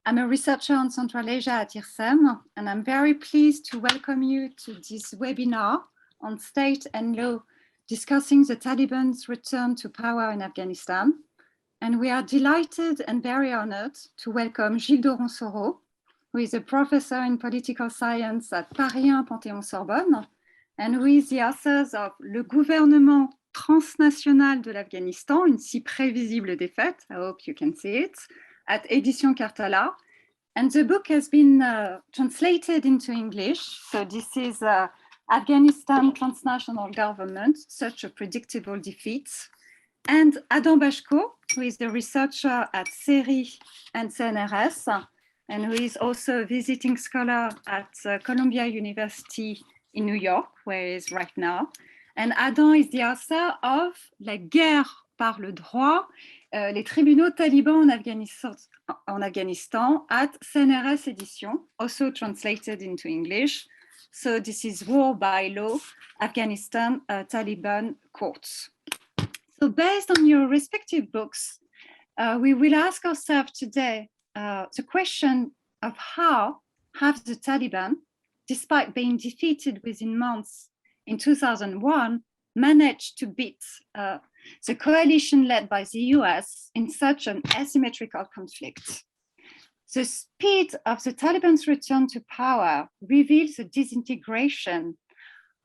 I'm a researcher on Central Asia at IRSEM, and I'm very pleased to welcome you to this webinar on state and law discussing the Taliban's return to power in Afghanistan. And we are delighted and very honored to welcome Gilles Dorronsoro, who is a professor in political science at Paris 1 Panthéon-Sorbonne, and who is the author of Le gouvernement transnational de l'Afghanistan, une si prévisible défaite, I hope you can see it, at éditions Karthala. And the book has been translated into English. So this is Afghanistan Transnational Government, such a predictable defeat. And Adam Baczko, who is the researcher at CERI and CNRS, and who is also a visiting scholar at Columbia University in New York, where he is right now. And Adam is the author of La guerre par le droit, les tribunaux Taliban en Afghanistan at CNRS éditions, also translated into English. So this is War by Law, Afghanistan, Taliban Courts. So based on your respective books, we will ask ourselves today the question of how have the Taliban, despite being defeated within months in 2001, managed to beat the coalition led by the US in such an asymmetrical conflict. The speed of the Taliban's return to power reveals the disintegration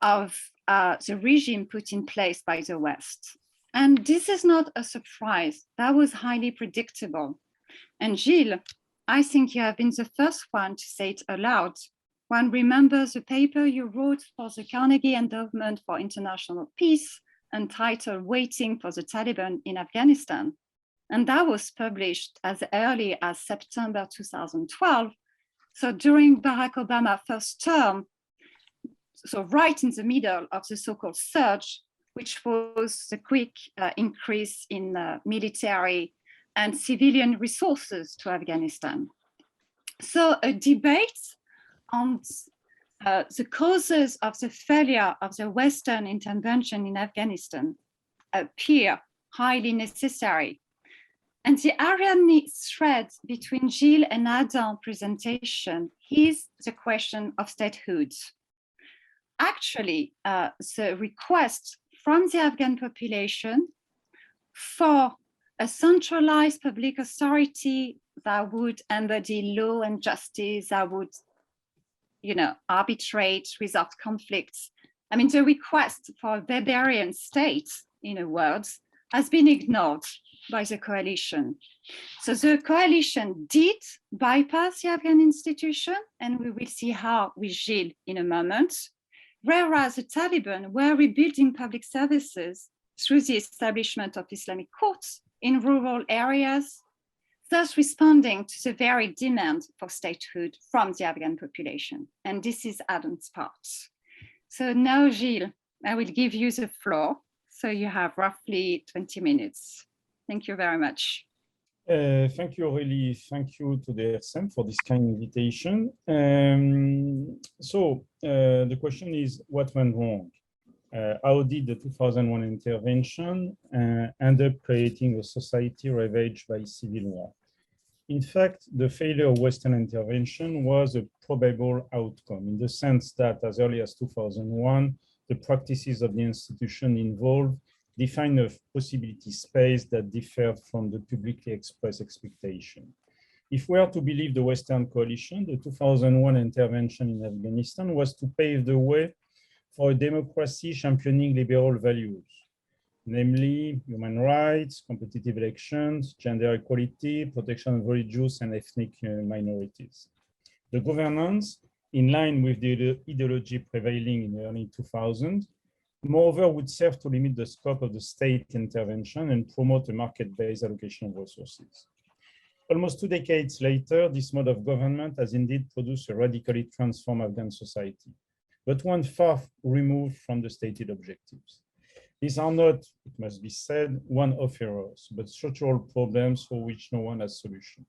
of the regime put in place by the West. And this is not a surprise. That was highly predictable. And Gilles, I think you have been the first one to say it aloud. One remembers the paper you wrote for the Carnegie Endowment for International Peace entitled Waiting for the Taliban in Afghanistan. And that was published as early as September 2012. So during Barack Obama's first term, so right in the middle of the so-called surge, which was the quick increase in military and civilian resources to Afghanistan. So a debate on the causes of the failure of the Western intervention in Afghanistan appear highly necessary. And the ironic thread between Gilles and Adam's presentation is the question of statehood. Actually, the request from the Afghan population for a centralized public authority that would embody law and justice, that would arbitrate, resolve conflicts. I mean, the request for a barbarian state, in a word, has been ignored by the coalition. So the coalition did bypass the Afghan institution, and we will see how with Gilles in a moment, whereas the Taliban were rebuilding public services through the establishment of Islamic courts in rural areas, thus responding to the very demand for statehood from the Afghan population. And this is Adam's part. So now, Gilles, I will give you the floor. So you have roughly 20 minutes. Thank you very much. Thank you, Aurélie. Thank you to the IRSEM for this kind invitation. The question is, what went wrong? How did the 2001 intervention end up creating a society ravaged by civil war? In fact, the failure of Western intervention was a probable outcome in the sense that as early as 2001, the practices of the institution involved defined a possibility space that differed from the publicly expressed expectation. If we are to believe the Western coalition, the 2001 intervention in Afghanistan was to pave the way for a democracy championing liberal values, namely human rights, competitive elections, gender equality, protection of religious and ethnic minorities. The governance, in line with the ideology prevailing in the early 2000s, moreover would serve to limit the scope of the state intervention and promote a market-based allocation of resources. Almost 2 decades later, this mode of government has indeed produced a radically transformed Afghan society, but one far removed from the stated objectives. These are not, it must be said, one-off errors, but structural problems for which no one has solution.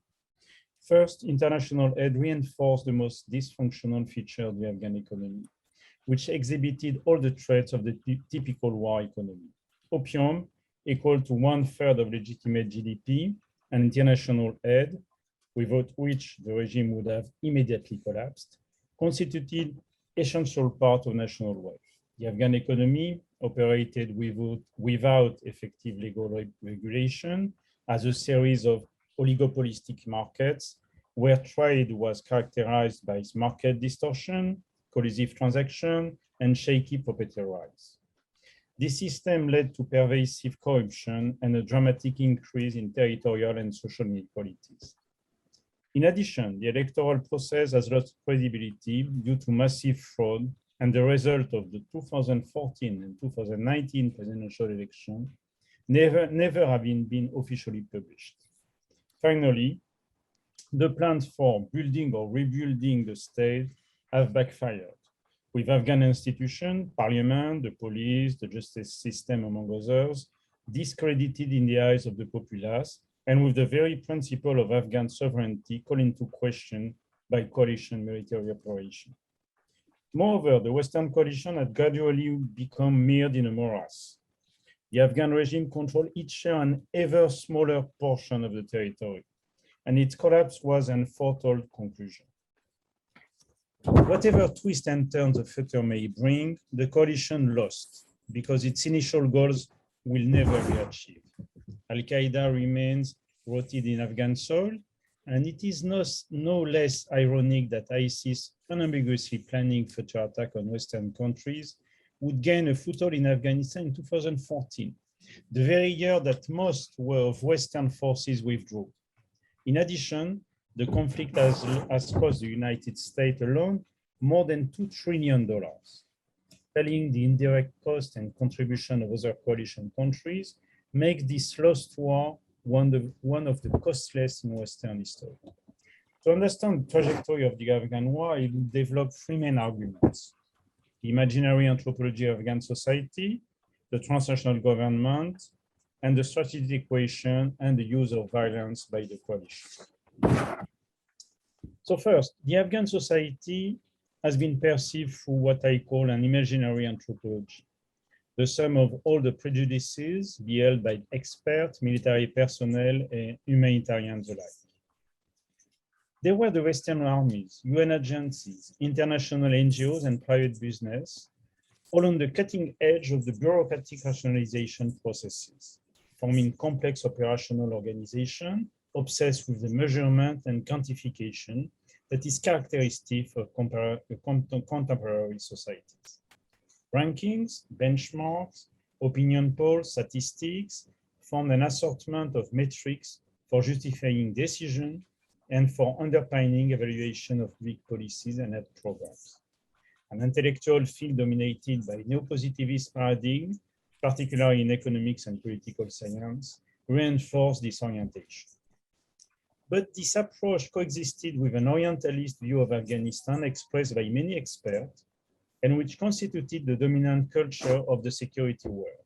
First, international aid reinforced the most dysfunctional feature of the Afghan economy, which exhibited all the traits of the typical war economy. Opium equal to 1/3 of legitimate GDP, and international aid, without which the regime would have immediately collapsed, constituted essential part of national wealth. The Afghan economy operated without effective legal regulation as a series of oligopolistic markets where trade was characterized by market distortion, collusive transaction, and shaky property rights. This system led to pervasive corruption and a dramatic increase in territorial and social inequalities. In addition, the electoral process has lost credibility due to massive fraud, and the result of the 2014 and 2019 presidential election never having been officially published. Finally, the plans for building or rebuilding the state have backfired, with Afghan institutions, parliament, the police, the justice system, among others, discredited in the eyes of the populace, and with the very principle of Afghan sovereignty called into question by coalition military operation. Moreover, the Western coalition had gradually become mired in a morass. The Afghan regime controlled each share an ever smaller portion of the territory, and its collapse was an foretold conclusion. Whatever twists and turns the future may bring, the coalition lost because its initial goals will never be achieved. Al-Qaeda remains rooted in Afghan soil, and it is no less ironic that ISIS, unambiguously planning future attack on Western countries, would gain a foothold in Afghanistan in 2014, the very year that most of Western forces withdrew. In addition, the conflict has cost the United States alone more than $2 trillion. Telling the indirect cost and contribution of other coalition countries makes this lost war one of the costliest in Western history. To understand the trajectory of the Afghan war, I will develop three main arguments: the imaginary anthropology of Afghan society, the transnational government, and the strategic equation and the use of violence by the coalition. So first, the Afghan society has been perceived through what I call an imaginary anthropology, the sum of all the prejudices held by experts, military personnel, and humanitarians alike. There were the Western armies, UN agencies, international NGOs, and private business, all on the cutting edge of the bureaucratic rationalization processes, forming complex operational organization obsessed with the measurement and quantification that is characteristic of contemporary societies. Rankings, benchmarks, opinion polls, statistics form an assortment of metrics for justifying decision and for underpinning evaluation of public policies and health programs. An intellectual field dominated by neo-positivist paradigm, particularly in economics and political science, reinforced this orientation. But this approach coexisted with an Orientalist view of Afghanistan expressed by many experts, and which constituted the dominant culture of the security world.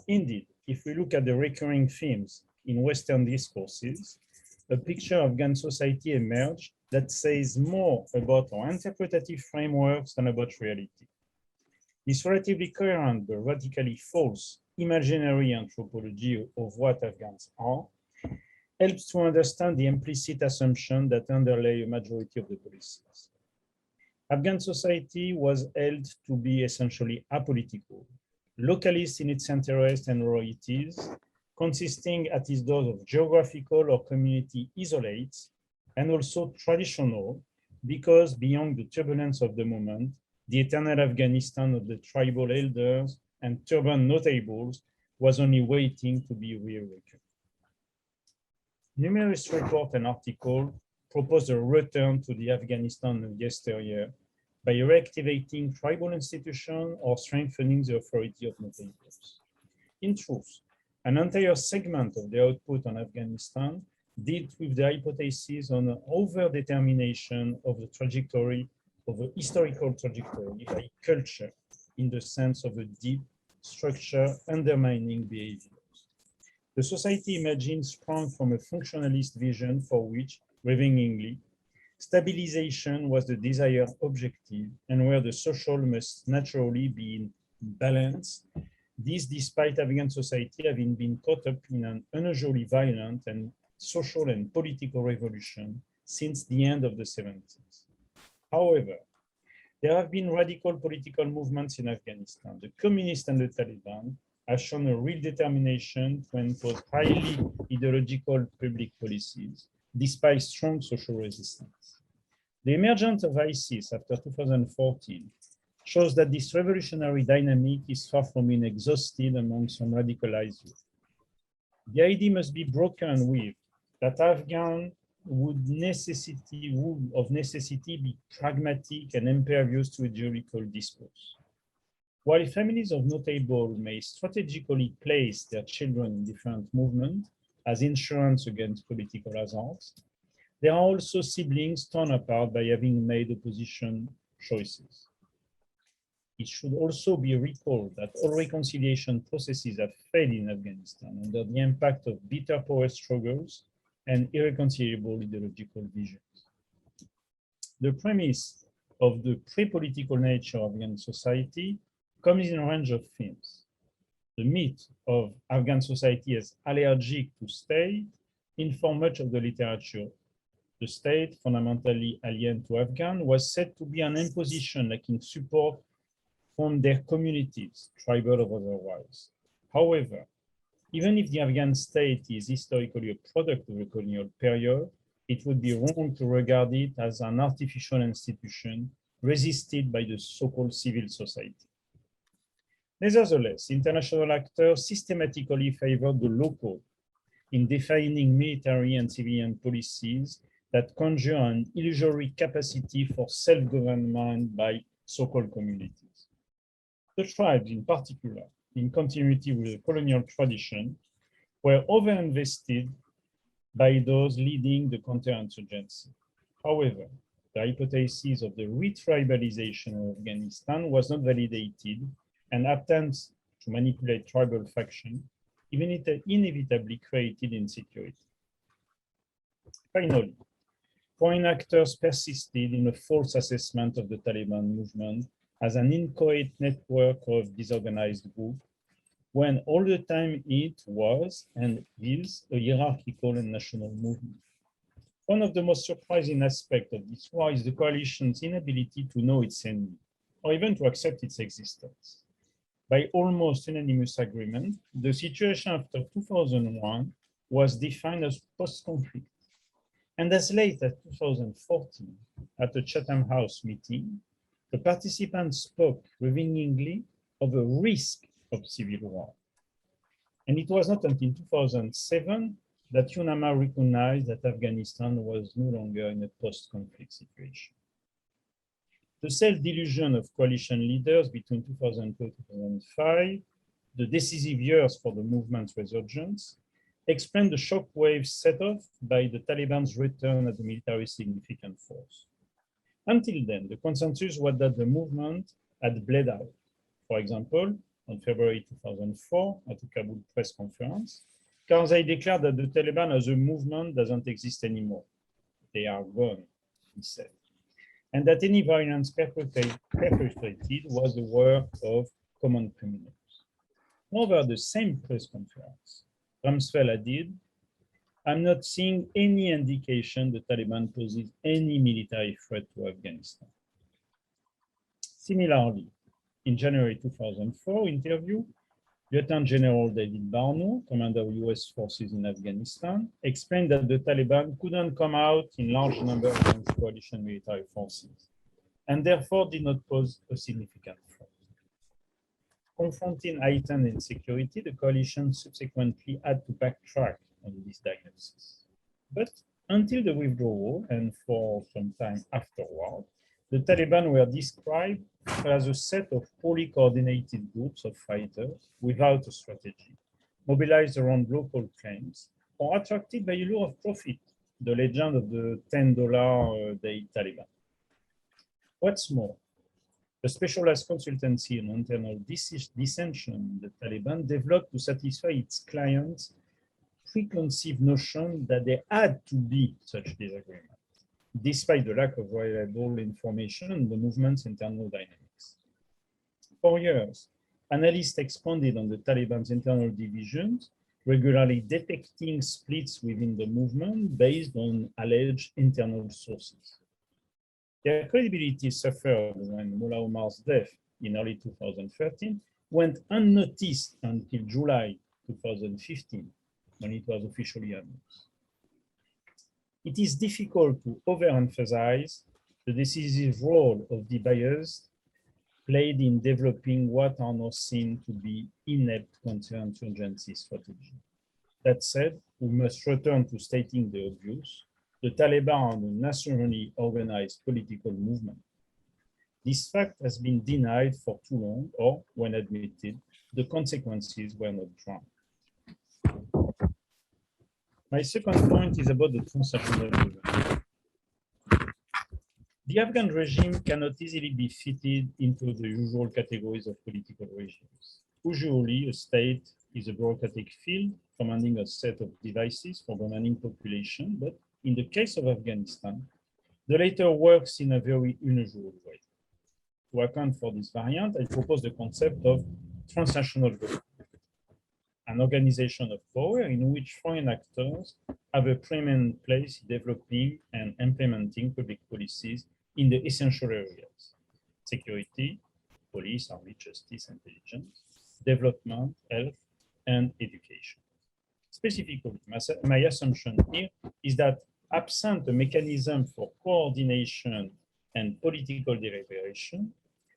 Indeed, if we look at the recurring themes in Western discourses, a picture of Afghan society emerged that says more about our interpretative frameworks than about reality. This relatively coherent but radically false imaginary anthropology of what Afghans are helps to understand the implicit assumption that underlay a majority of the policies. Afghan society was held to be essentially apolitical, localist in its interests and priorities, consisting at its doors of geographical or community isolates, and also traditional, because beyond the turbulence of the moment, the eternal Afghanistan of the tribal elders and turban notables was only waiting to be reawakened. Numerous reports and articles propose a return to the Afghanistan of yesteryear by reactivating tribal institutions or strengthening the authority of notables. In truth, an entire segment of the output on Afghanistan dealt with the hypothesis on an over-determination of the trajectory of a historical trajectory by culture in the sense of a deep structure undermining behaviors. The society imagined sprang from a functionalist vision for which, ravingly, stabilization was the desired objective and where the social must naturally be in balance. This despite Afghan society having been caught up in an unusually violent and social and political revolution since the end of the 70s. However, there have been radical political movements in Afghanistan. The communists and the Taliban have shown a real determination to impose highly ideological public policies, despite strong social resistance. The emergence of ISIS after 2014 shows that this revolutionary dynamic is far from being exhausted among some radicalized youth. The idea must be broken with that Afghan would of necessity be pragmatic and impervious to ideological discourse. While families of notable may strategically place their children in different movements as insurance against political hazards, there are also siblings torn apart by having made opposition choices. It should also be recalled that all reconciliation processes have failed in Afghanistan under the impact of bitter power struggles and irreconcilable ideological visions. The premise of the pre-political nature of Afghan society comes in a range of themes. The myth of Afghan society as allergic to state informed much of the literature. The state, fundamentally alien to Afghan, was said to be an imposition lacking support from their communities, tribal or otherwise. However, even if the Afghan state is historically a product of the colonial period, it would be wrong to regard it as an artificial institution resisted by the so-called civil society. Nevertheless, international actors systematically favored the local in defining military and civilian policies that conjure an illusory capacity for self-government by so-called communities. The tribes, in particular, in continuity with the colonial tradition, were overinvested by those leading the counterinsurgency. However, the hypothesis of the retribalization of Afghanistan was not validated, and attempts to manipulate tribal factions inevitably created insecurity. Finally, foreign actors persisted in a false assessment of the Taliban movement as an inchoate network of disorganized groups, when all the time it was and is a hierarchical and national movement. One of the most surprising aspects of this war is the coalition's inability to know its enemy, or even to accept its existence. By almost unanimous agreement, the situation after 2001 was defined as post-conflict. And as late as 2014, at the Chatham House meeting, the participants spoke revealingly of a risk of civil war. And it was not until 2007 that UNAMA recognized that Afghanistan was no longer in a post-conflict situation. The self-delusion of coalition leaders between 2002 and 2005, the decisive years for the movement's resurgence, explain the shockwave set off by the Taliban's return as a military significant force. Until then, the consensus was that the movement had bled out. For example, on February 2004, at the Kabul press conference, Karzai declared that the Taliban as a movement doesn't exist anymore. They are gone, he said. And that any violence perpetrated was the work of common criminals. Over the same press conference, Rumsfeld added, "I'm not seeing any indication the Taliban poses any military threat to Afghanistan." Similarly, in January 2004 interview, Lieutenant General David Barno, commander of US forces in Afghanistan, explained that the Taliban couldn't come out in large numbers against coalition military forces, and therefore did not pose a significant threat. Confronting heightened insecurity, the coalition subsequently had to backtrack on this diagnosis. But until the withdrawal, and for some time afterward, the Taliban were described as a set of poorly coordinated groups of fighters without a strategy, mobilized around local claims, or attracted by a lure of profit, the legend of the $10 a day Taliban. What's more, a specialized consultancy on internal dissension in the Taliban developed to satisfy its clients' preconceived notion that there had to be such disagreement, despite the lack of reliable information on the movement's internal dynamics. For years, analysts expounded on the Taliban's internal divisions regularly detecting splits within the movement based on alleged internal sources. Their credibility suffered when Mullah Omar's death in early 2013 went unnoticed until July 2015, when it was officially announced. It is difficult to overemphasize the decisive role of the bias played in developing what are now seen to be inept counterinsurgency strategy. That said, we must return to stating the obvious. The Taliban are a nationally organized political movement. This fact has been denied for too long, or when admitted, the consequences were not drawn. My second point is about the transnational government. The Afghan regime cannot easily be fitted into the usual categories of political regimes. Usually, a state is a bureaucratic field commanding a set of devices for governing population, but in the case of Afghanistan, the latter works in a very unusual way. To account for this variant, I propose the concept of transnational government, an organization of power in which foreign actors have a preeminent place in developing and implementing public policies in the essential areas: security, police, army, justice, intelligence, development, health, and education. Specifically, my assumption here is that absent a mechanism for coordination and political deliberation,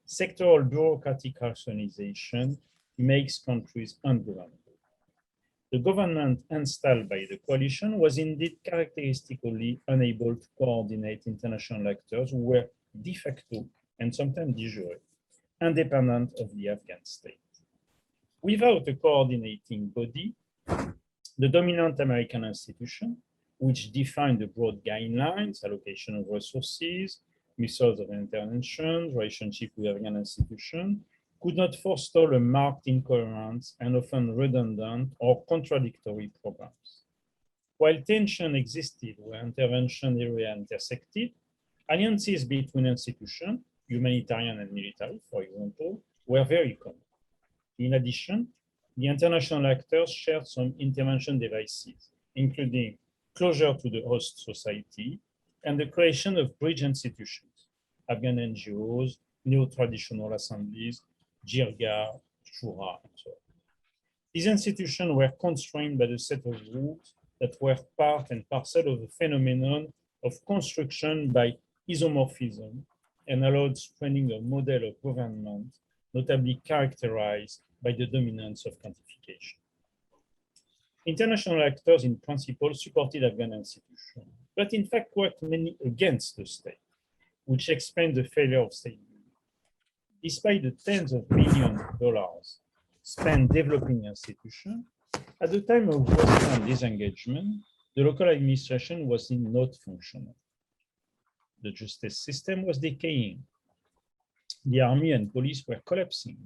sectoral bureaucratic rationalization makes countries ungovernable. The government installed by the coalition was indeed characteristically unable to coordinate international actors who were de facto and sometimes de jure independent of the Afghan state. Without a coordinating body, the dominant American institution, which defined the broad guidelines, allocation of resources, methods of intervention, relationship with Afghan institutions, could not forestall a marked incoherence and often redundant or contradictory programs. While tension existed where intervention areas intersected, alliances between institutions, humanitarian and military, for example, were very common. In addition, the international actors shared some intervention devices, including closure to the host society and the creation of bridge institutions, Afghan NGOs, neo-traditional assemblies, Jirga, Shura, and so on. These institutions were constrained by the set of rules that were part and parcel of the phenomenon of construction by isomorphism and allowed spreading a model of government notably characterized by the dominance of quantification. International actors in principle supported Afghan institutions, but in fact worked mainly against the state, which explains the failure of state. Despite the tens of billions of dollars spent developing institutions, at the time of Western disengagement, the local administration was not functional. The justice system was decaying. The army and police were collapsing.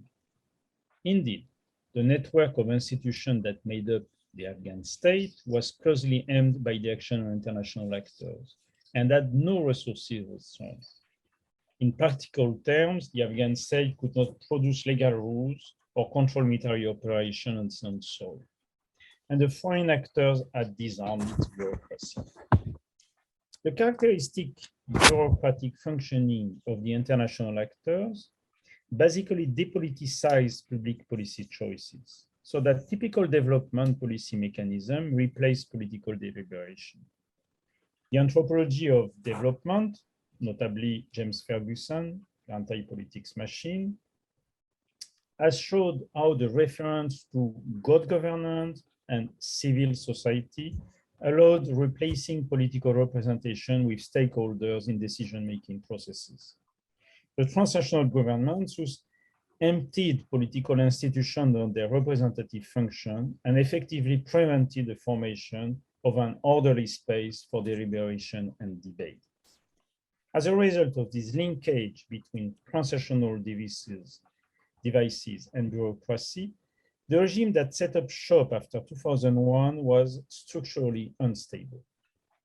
Indeed, the network of institutions that made up the Afghan state was closely aimed by the action of international actors and had no resources or strength. In practical terms, the Afghan state could not produce legal rules or control military operations on its own soil. And the foreign actors had disarmed its bureaucracy. The characteristic bureaucratic functioning of the international actors basically depoliticized public policy choices, so that typical development policy mechanism replaced political deliberation. The anthropology of development, notably James Ferguson, the anti-politics machine, has showed how the reference to good governance and civil society allowed replacing political representation with stakeholders in decision-making processes. The transnational governments emptied political institutions of their representative function and effectively prevented the formation of an orderly space for deliberation and debate. As a result of this linkage between transnational devices and bureaucracy, the regime that set up shop after 2001 was structurally unstable.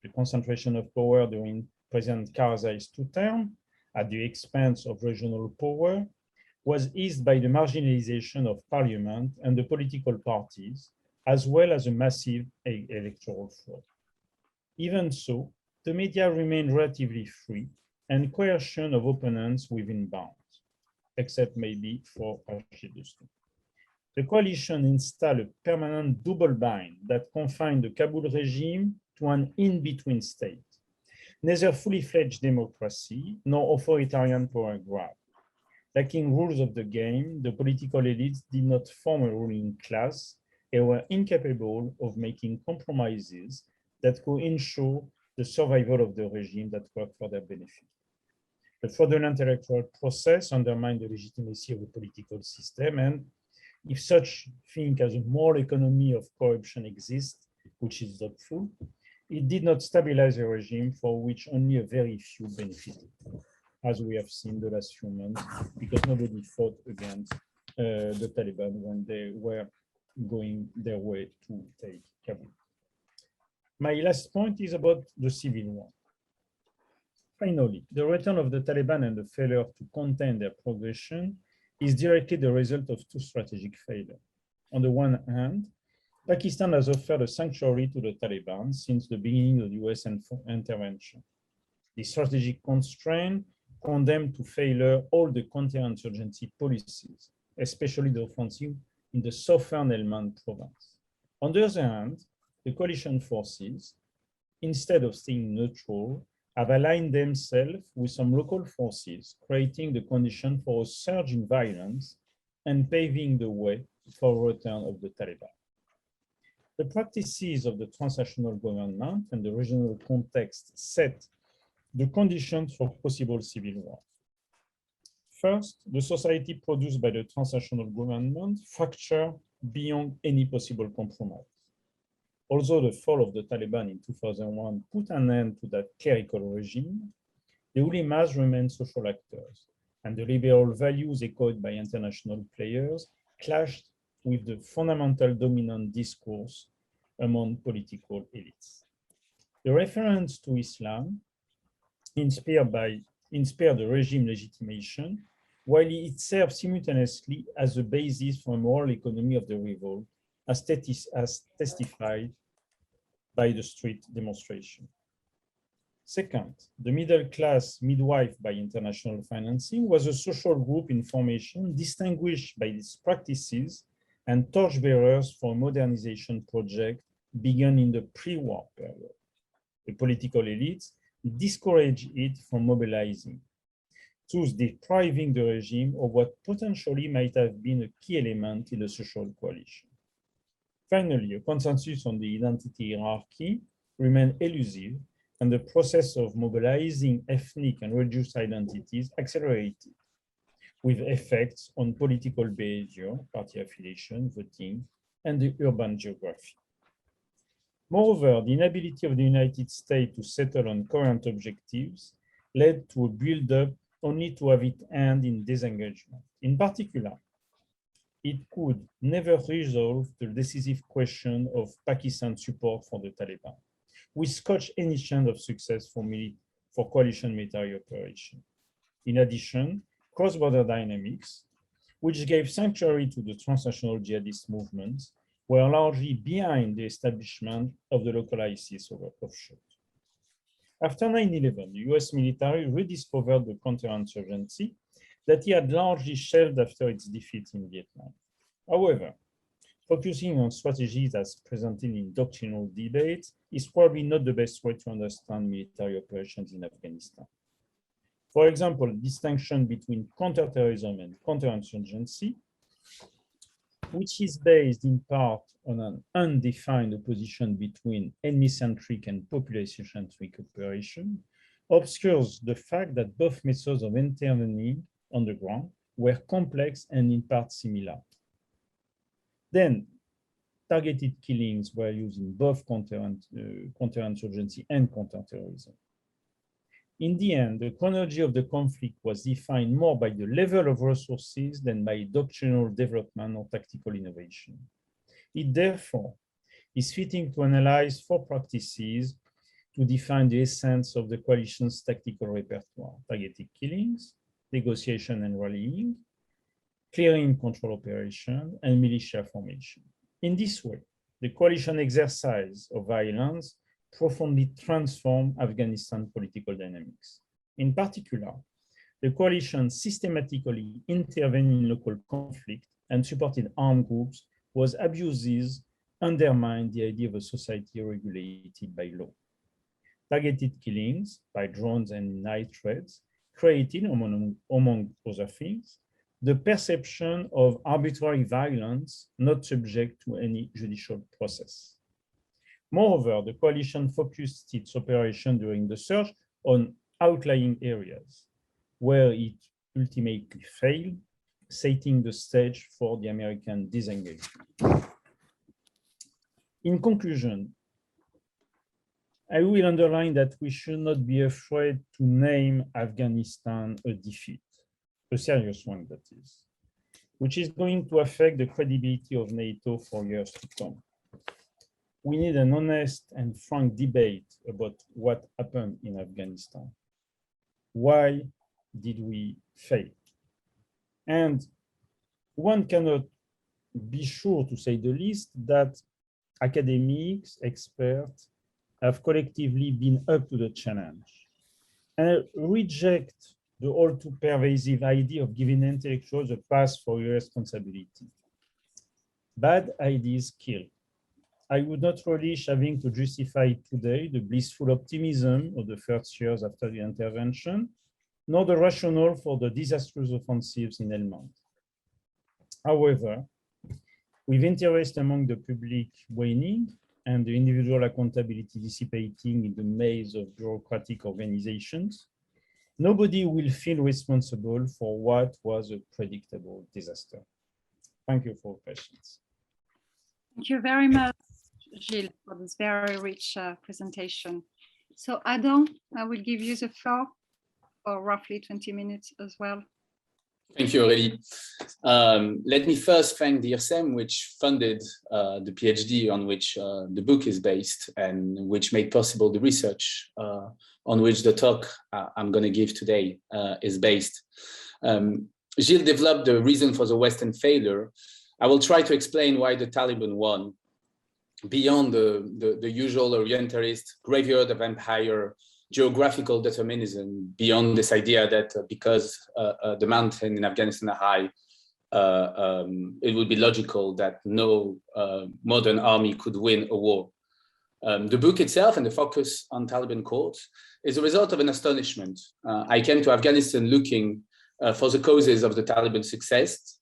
The concentration of power during President Karzai's two terms, at the expense of regional power, was eased by the marginalization of parliament and the political parties, as well as a massive electoral fraud. Even so, the media remained relatively free and coercion of opponents within bounds, except maybe for Archidustin. The coalition installed a permanent double bind that confined the Kabul regime to an in-between state, neither fully fledged democracy nor authoritarian power grab. Lacking rules of the game, the political elites did not form a ruling class and were incapable of making compromises that could ensure the survival of the regime that worked for their benefit. The fraudulent electoral process undermined the legitimacy of the political system, and if such thing as a moral economy of corruption exists, which is doubtful, it did not stabilize a regime for which only a very few benefited, as we have seen the last few months, because nobody fought against the Taliban when they were going their way to take Kabul. My last point is about the civil war. Finally, the return of the Taliban and the failure to contain their progression is directly the result of two strategic failures. On the one hand, Pakistan has offered a sanctuary to the Taliban since the beginning of the US intervention. The strategic constraint condemned to failure all the counterinsurgency policies, especially the offensive in the southern Helmand province. On the other hand, the coalition forces, instead of staying neutral, have aligned themselves with some local forces, creating the condition for a surge in violence and paving the way for a return of the Taliban. The practices of the transnational government and the regional context set the conditions for possible civil war. First, the society produced by the transnational government fractured beyond any possible compromise. Although the fall of the Taliban in 2001 put an end to that clerical regime, the ulemas remained social actors, and the liberal values echoed by international players clashed with the fundamental dominant discourse among political elites. The reference to Islam inspired the regime legitimation, while it served simultaneously as a basis for a moral economy of the revolt, as testified by the street demonstration. Second, the middle class midwife by international financing was a social group in formation distinguished by its practices and torchbearers for a modernization project begun in the pre-war period. The political elites discouraged it from mobilizing, thus depriving the regime of what potentially might have been a key element in the social coalition. Finally, a consensus on the identity hierarchy remained elusive, and the process of mobilizing ethnic and religious identities accelerated, with effects on political behavior, party affiliation, voting, and the urban geography. Moreover, the inability of the United States to settle on current objectives led to a build-up only to have it end in disengagement. In particular, it could never resolve the decisive question of Pakistan's support for the Taliban, which scotched any chance of success for coalition military operation. In addition, cross-border dynamics, which gave sanctuary to the transnational jihadist movements, were largely behind the establishment of the local ISIS offshoot. After 9/11, the US military rediscovered the counterinsurgency that he had largely shelved after its defeat in Vietnam. However, focusing on strategies as presented in doctrinal debates is probably not the best way to understand military operations in Afghanistan. For example, the distinction between counterterrorism and counterinsurgency, which is based in part on an undefined opposition between enemy-centric and population-centric operation, obscures the fact that both methods of intervening on the ground were complex and in part similar. Then, targeted killings were used in both counterinsurgency and counterterrorism. In the end, the chronology of the conflict was defined more by the level of resources than by doctrinal development or tactical innovation. It therefore is fitting to analyze four practices to define the essence of the coalition's tactical repertoire: targeted killings, negotiation and rallying, clearing control operation, and militia formation. In this way, the coalition exercise of violence profoundly transformed Afghanistan political dynamics. In particular, the coalition systematically intervened in local conflict and supported armed groups, whose abuses undermined the idea of a society regulated by law. Targeted killings by drones and night raids created, among other things, the perception of arbitrary violence not subject to any judicial process. Moreover, the coalition focused its operation during the surge on outlying areas, where it ultimately failed, setting the stage for the American disengagement. In conclusion, I will underline that we should not be afraid to name Afghanistan a defeat, a serious one that is, which is going to affect the credibility of NATO for years to come. We need an honest and frank debate about what happened in Afghanistan. Why did we fail? And one cannot be sure, to say the least, that academics, experts have collectively been up to the challenge and reject the all too pervasive idea of giving intellectuals a pass for irresponsibility. Bad ideas kill. I would not relish having to justify today the blissful optimism of the first years after the intervention, nor the rationale for the disastrous offensives in Helmand. However, with interest among the public waning and the individual accountability dissipating in the maze of bureaucratic organizations, nobody will feel responsible for what was a predictable disaster. Thank you for your patience. Thank you very much, Gilles, for this very rich presentation. So Adam, I will give you the floor for roughly 20 minutes as well. Thank you, Aurélie. Let me first thank the IRSEM, which funded the PhD on which the book is based and which made possible the research on which the talk I'm going to give today is based. Gilles developed the reason for the Western failure. I will try to explain why the Taliban won beyond the usual Orientalist graveyard of empire, geographical determinism, beyond this idea that because the mountains in Afghanistan are high, it would be logical that no modern army could win a war. The book itself and the focus on Taliban courts is a result of an astonishment. I came to Afghanistan looking for the causes of the Taliban success,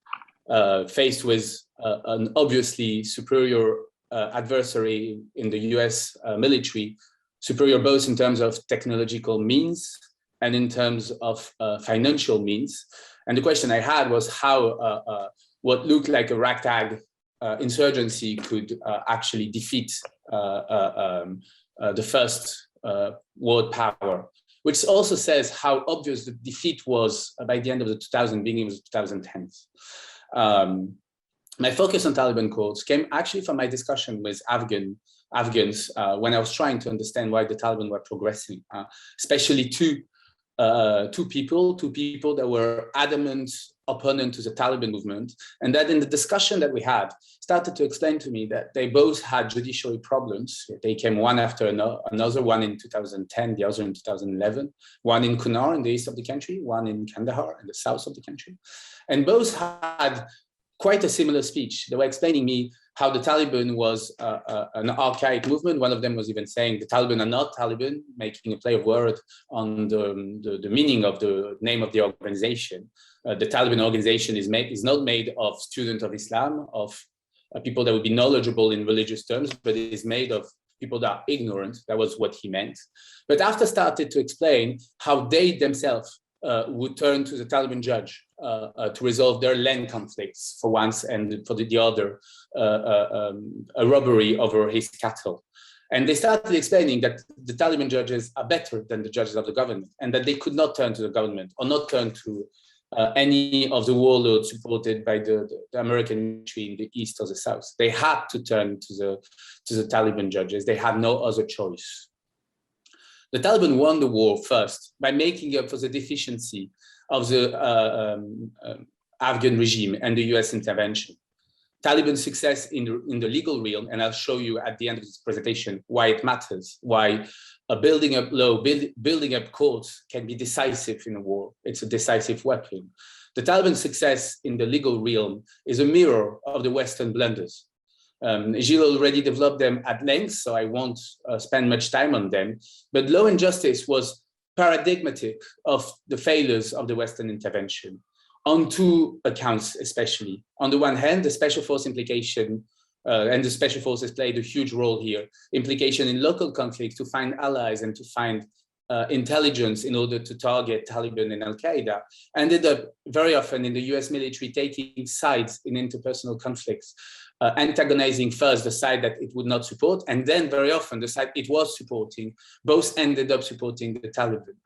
faced with an obviously superior adversary in the US military, superior both in terms of technological means and in terms of financial means. And the question I had was how what looked like a ragtag insurgency could actually defeat the first world power, which also says how obvious the defeat was by the end of the 2000s, beginning of the 2010s. My focus on Taliban courts came actually from my discussion with Afghans when I was trying to understand why the Taliban were progressing, especially two people that were adamant opponent to the Taliban movement, and that in the discussion that we had started to explain to me that they both had judiciary problems. They came one after another, one in 2010, the other in 2011, one in Kunar in the east of the country, one in Kandahar in the south of the country, and both had quite a similar speech. They were explaining me how the Taliban was an archaic movement. One of them was even saying the Taliban are not Taliban, making a play of word on the meaning of the name of the organization. The Taliban organization is not made of students of Islam, of people that would be knowledgeable in religious terms, but it is made of people that are ignorant. That was what he meant. But after started to explain how they themselves would turn to the Taliban judge to resolve their land conflicts for once, and for the other, a robbery over his cattle. And they started explaining that the Taliban judges are better than the judges of the government, and that they could not turn to the government or not turn to any of the warlords supported by the American military in the east or the south. They had to turn to the Taliban judges. They had no other choice. The Taliban won the war first by making up for the deficiency of the Afghan regime and the US intervention. Taliban success in the legal realm, and I'll show you at the end of this presentation why it matters, why building up building up courts can be decisive in a war. It's a decisive weapon. The Taliban success in the legal realm is a mirror of the Western blunders. Gilles already developed them at length, so I won't spend much time on them. But law and justice was paradigmatic of the failures of the Western intervention on two accounts, especially. On the one hand, the special force implication, and the special forces played a huge role here, implication in local conflicts to find allies and to find intelligence in order to target Taliban and Al-Qaeda, ended up very often in the US military taking sides in interpersonal conflicts, antagonizing first the side that it would not support, and then very often the side it was supporting. Both ended up supporting the Taliban.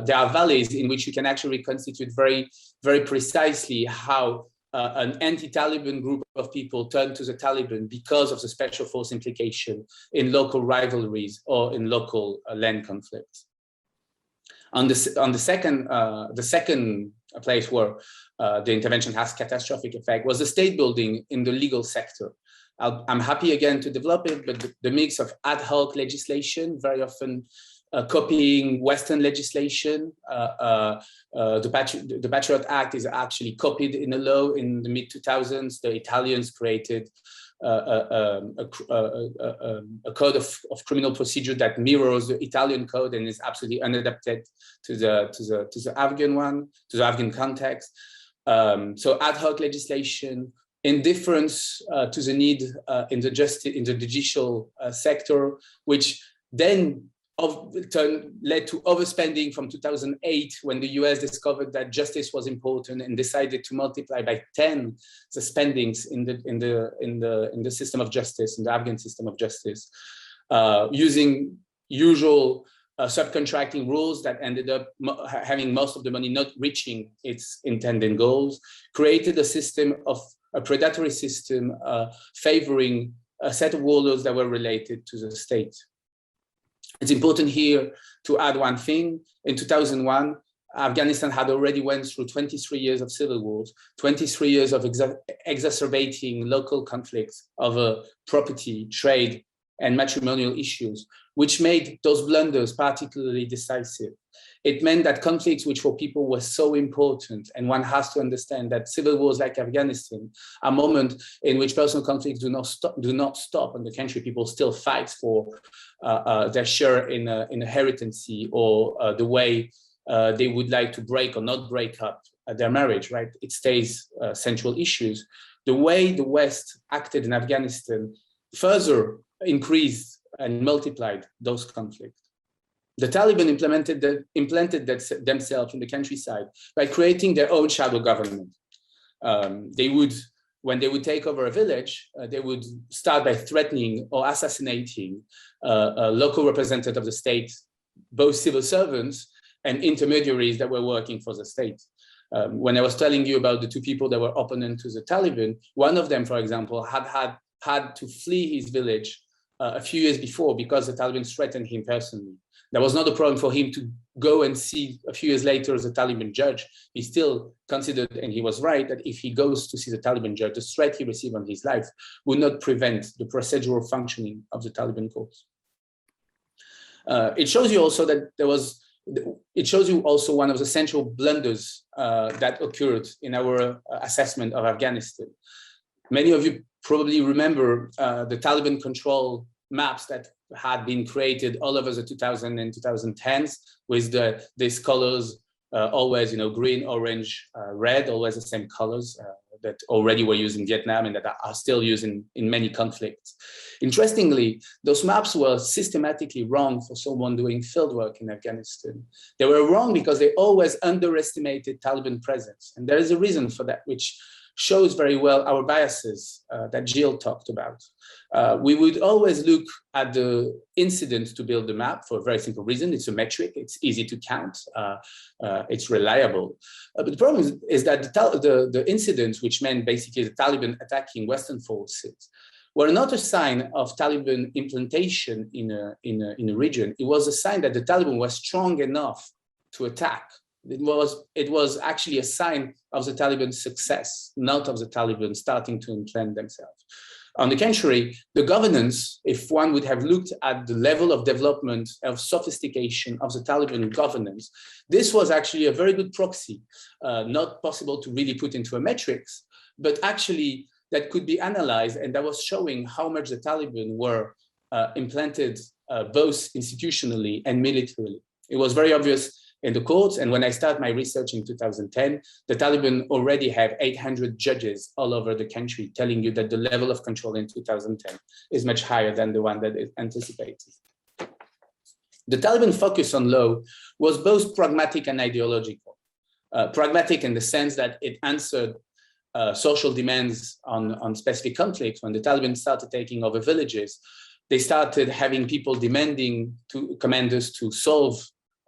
There are valleys in which you can actually reconstitute very, very precisely how an anti-Taliban group of people turned to the Taliban because of the special force implication in local rivalries or in local land conflicts. On the second place where the intervention has catastrophic effect was the state building in the legal sector. I'm happy again to develop it, but the mix of ad hoc legislation, very often copying Western legislation. The Patriot Act is actually copied in a law in the mid-2000s. The Italians created a code of criminal procedure that mirrors the Italian code and is absolutely unadapted to the Afghan one, to the Afghan context. So ad hoc legislation, indifference to the need in the judicial sector, which then led to overspending from 2008 when the US discovered that justice was important and decided to multiply by 10 the spendings in the system of justice, in the Afghan system of justice, using usual subcontracting rules that ended up having most of the money not reaching its intended goals, created a predatory system favoring a set of warlords that were related to the state. It's important here to add one thing. In 2001, Afghanistan had already went through 23 years of civil wars, 23 years of exacerbating local conflicts over property, trade, and matrimonial issues, which made those blunders particularly decisive. It meant that conflicts which for people were so important, and one has to understand that civil wars like Afghanistan are moments in which personal conflicts do not stop, and the country people still fight for their share in a heritancy or the way they would like to break or not break up their marriage, right? It stays central issues. The way the West acted in Afghanistan further increased and multiplied those conflicts. The Taliban implanted themselves in the countryside by creating their own shadow government. When they would take over a village, they would start by threatening or assassinating a local representative of the state, both civil servants and intermediaries that were working for the state. When I was telling you about the two people that were opponent to the Taliban, one of them, for example, had to flee his village a few years before because the Taliban threatened him personally. There was not a problem for him to go and see a few years later the Taliban judge. He still considered, and he was right, that if he goes to see the Taliban judge, the threat he received on his life would not prevent the procedural functioning of the Taliban courts. It shows you also that it shows you also one of the central blunders that occurred in our assessment of Afghanistan. Many of you probably remember the Taliban control maps that had been created all over the 2000s and 2010s with these colors, always, green, orange, red, always the same colors that already were used in Vietnam and that are still used in many conflicts. Interestingly, those maps were systematically wrong for someone doing fieldwork in Afghanistan. They were wrong because they always underestimated Taliban presence. And there is a reason for that, which shows very well our biases that Gilles talked about. We would always look at the incidents to build the map for a very simple reason. It's a metric, it's easy to count, it's reliable. But the problem is that the incidents, which meant basically the Taliban attacking Western forces, were not a sign of Taliban implantation in a region. It was a sign that the Taliban was strong enough to attack It was actually a sign of the Taliban's success, not of the Taliban starting to implant themselves. On the contrary, the governance, if one would have looked at the level of development, of sophistication of the Taliban governance, this was actually a very good proxy, not possible to really put into a metrics, but actually that could be analyzed, and that was showing how much the Taliban were implanted both institutionally and militarily. It was very obvious in the courts, and when I started my research in 2010, the Taliban already have 800 judges all over the country telling you that the level of control in 2010 is much higher than the one that is anticipated. The Taliban focus on law was both pragmatic and ideological. Pragmatic in the sense that it answered social demands on specific conflicts. When the Taliban started taking over villages, they started having people demanding to commanders to solve,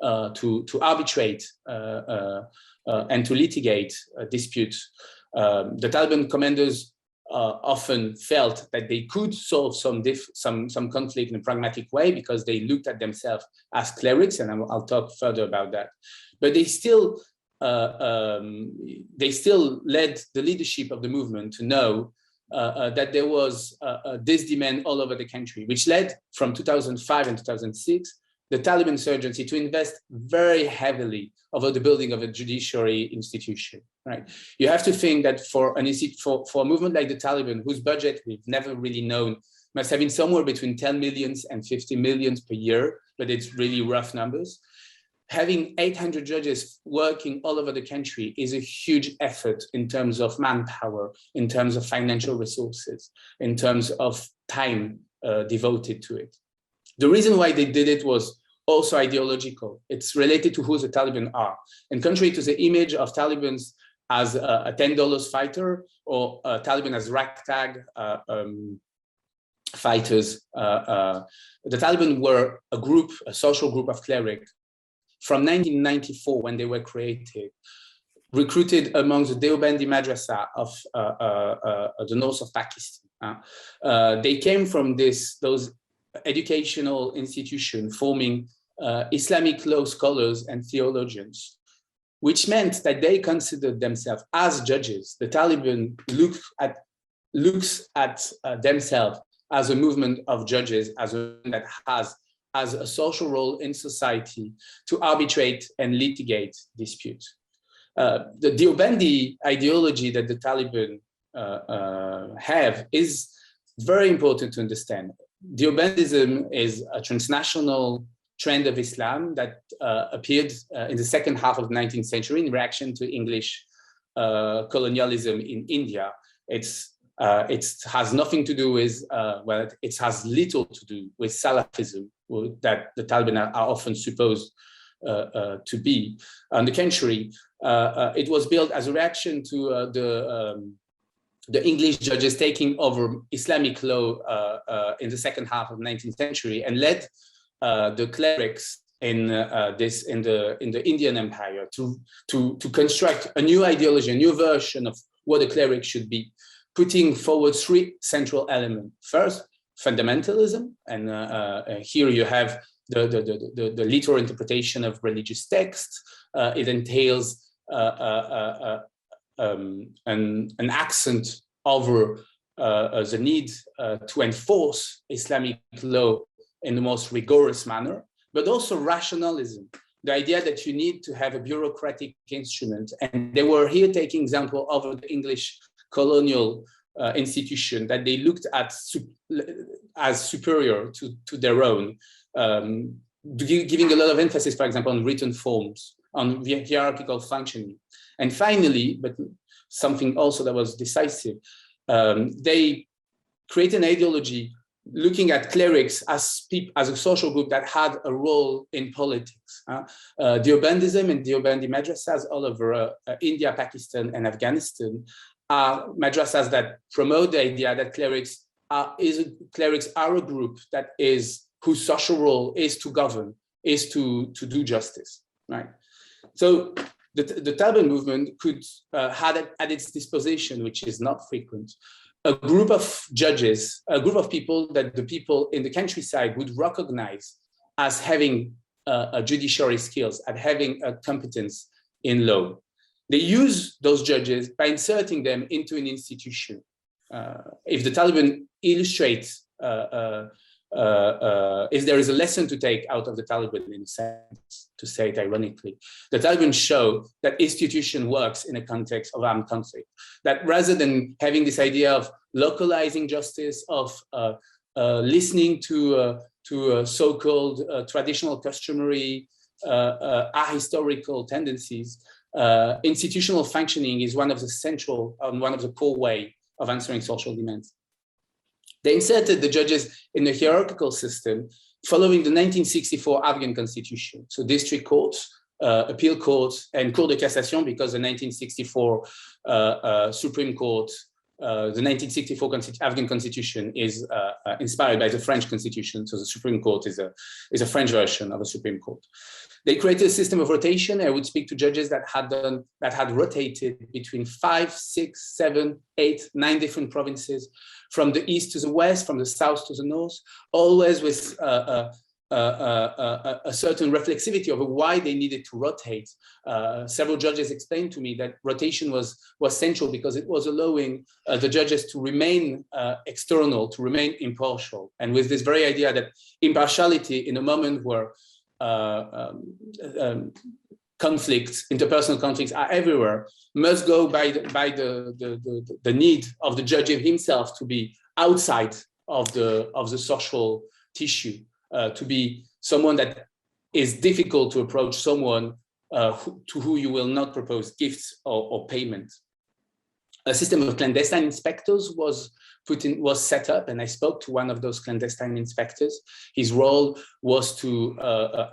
to arbitrate and to litigate disputes. The Taliban commanders often felt that they could solve some conflict in a pragmatic way because they looked at themselves as clerics, and I'll talk further about that. But they still led the leadership of the movement to know that there was this demand all over the country, which led from 2005 and 2006 the Taliban insurgency to invest very heavily over the building of a judiciary institution. Right? You have to think that for a movement like the Taliban, whose budget we've never really known, must have been somewhere between 10 millions and 50 millions per year, but it's really rough numbers. Having 800 judges working all over the country is a huge effort in terms of manpower, in terms of financial resources, in terms of time devoted to it. The reason why they did it was also ideological. It's related to who the Taliban are. And contrary to the image of Talibans as a $10 fighter or Taliban as ragtag fighters, the Taliban were a social group of clerics from 1994, when they were created, recruited among the Deobandi madrasa of the north of Pakistan. They came from those educational institutions forming Islamic law scholars and theologians, which meant that they considered themselves as judges. The Taliban looks at themselves as a movement of judges, as a that has a social role in society to arbitrate and litigate disputes. The Deobandi ideology that the Taliban have is very important to understand. Deobandism is a transnational trend of Islam that appeared in the second half of the 19th century in reaction to English colonialism in India. It has nothing to do with, it has little to do with Salafism that the Taliban are often supposed to be. On the contrary, it was built as a reaction to the English judges taking over Islamic law in the second half of the 19th century and led the clerics in the Indian Empire to construct a new ideology, a new version of what a cleric should be, putting forward three central elements. First, fundamentalism, and here you have the literal interpretation of religious texts. It entails an accent over the need to enforce Islamic law in the most rigorous manner, but also rationalism, the idea that you need to have a bureaucratic instrument. And they were here taking example of the English colonial institution that they looked at as superior to their own, giving a lot of emphasis, for example, on written forms, on hierarchical functioning. And finally, but something also that was decisive, they create an ideology looking at clerics as a social group that had a role in politics. Deobandism and Deobandi madrasas all over India, Pakistan, and Afghanistan are madrasas that promote the idea that clerics are a group that is whose social role is to govern, is to do justice, right? So the Taliban movement could had at its disposition, which is not frequent, a group of judges, a group of people that the people in the countryside would recognize as having judiciary skills, as having a competence in law. They use those judges by inserting them into an institution. If the Taliban illustrates, if there is a lesson to take out of the Taliban, in a sense, to say it ironically, the Taliban show that institution works in a context of armed conflict. That rather than having this idea of localizing justice, of listening to so-called traditional, customary, ahistorical tendencies, institutional functioning is one of the central, one of the core way of answering social demands. They inserted the judges in a hierarchical system following the 1964 Afghan constitution. So district courts, appeal courts, and Cour de Cassation, because the 1964 Supreme Court, the 1964 Afghan constitution is inspired by the French constitution. So the Supreme Court is a French version of a Supreme Court. They created a system of rotation. I would speak to judges that had rotated between 5, 6, 7, 8, 9 different provinces, from the east to the west, from the south to the north, always with a certain reflexivity over why they needed to rotate. Several judges explained to me that rotation was central because it was allowing the judges to remain external, to remain impartial. And with this very idea that impartiality in a moment where conflicts, interpersonal conflicts are everywhere, must go by the need of the judge himself to be outside of the social tissue, to be someone that is difficult to approach, someone to who you will not propose gifts or payment. A system of clandestine inspectors was set up, and I spoke to one of those clandestine inspectors. His role was to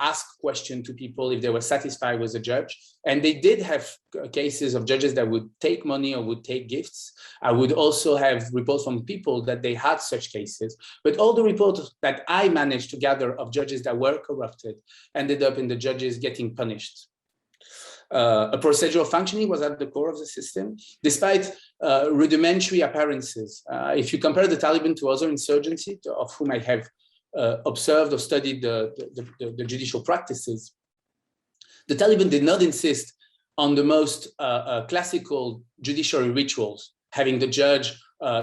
ask questions to people if they were satisfied with the judge. And they did have cases of judges that would take money or would take gifts. I would also have reports from people that they had such cases. But all the reports that I managed to gather of judges that were corrupted ended up in the judges getting punished. A procedural functioning was at the core of the system, despite rudimentary appearances. If you compare the Taliban to other insurgency, of whom I have observed or studied the judicial practices, the Taliban did not insist on the most classical judiciary rituals, having the judge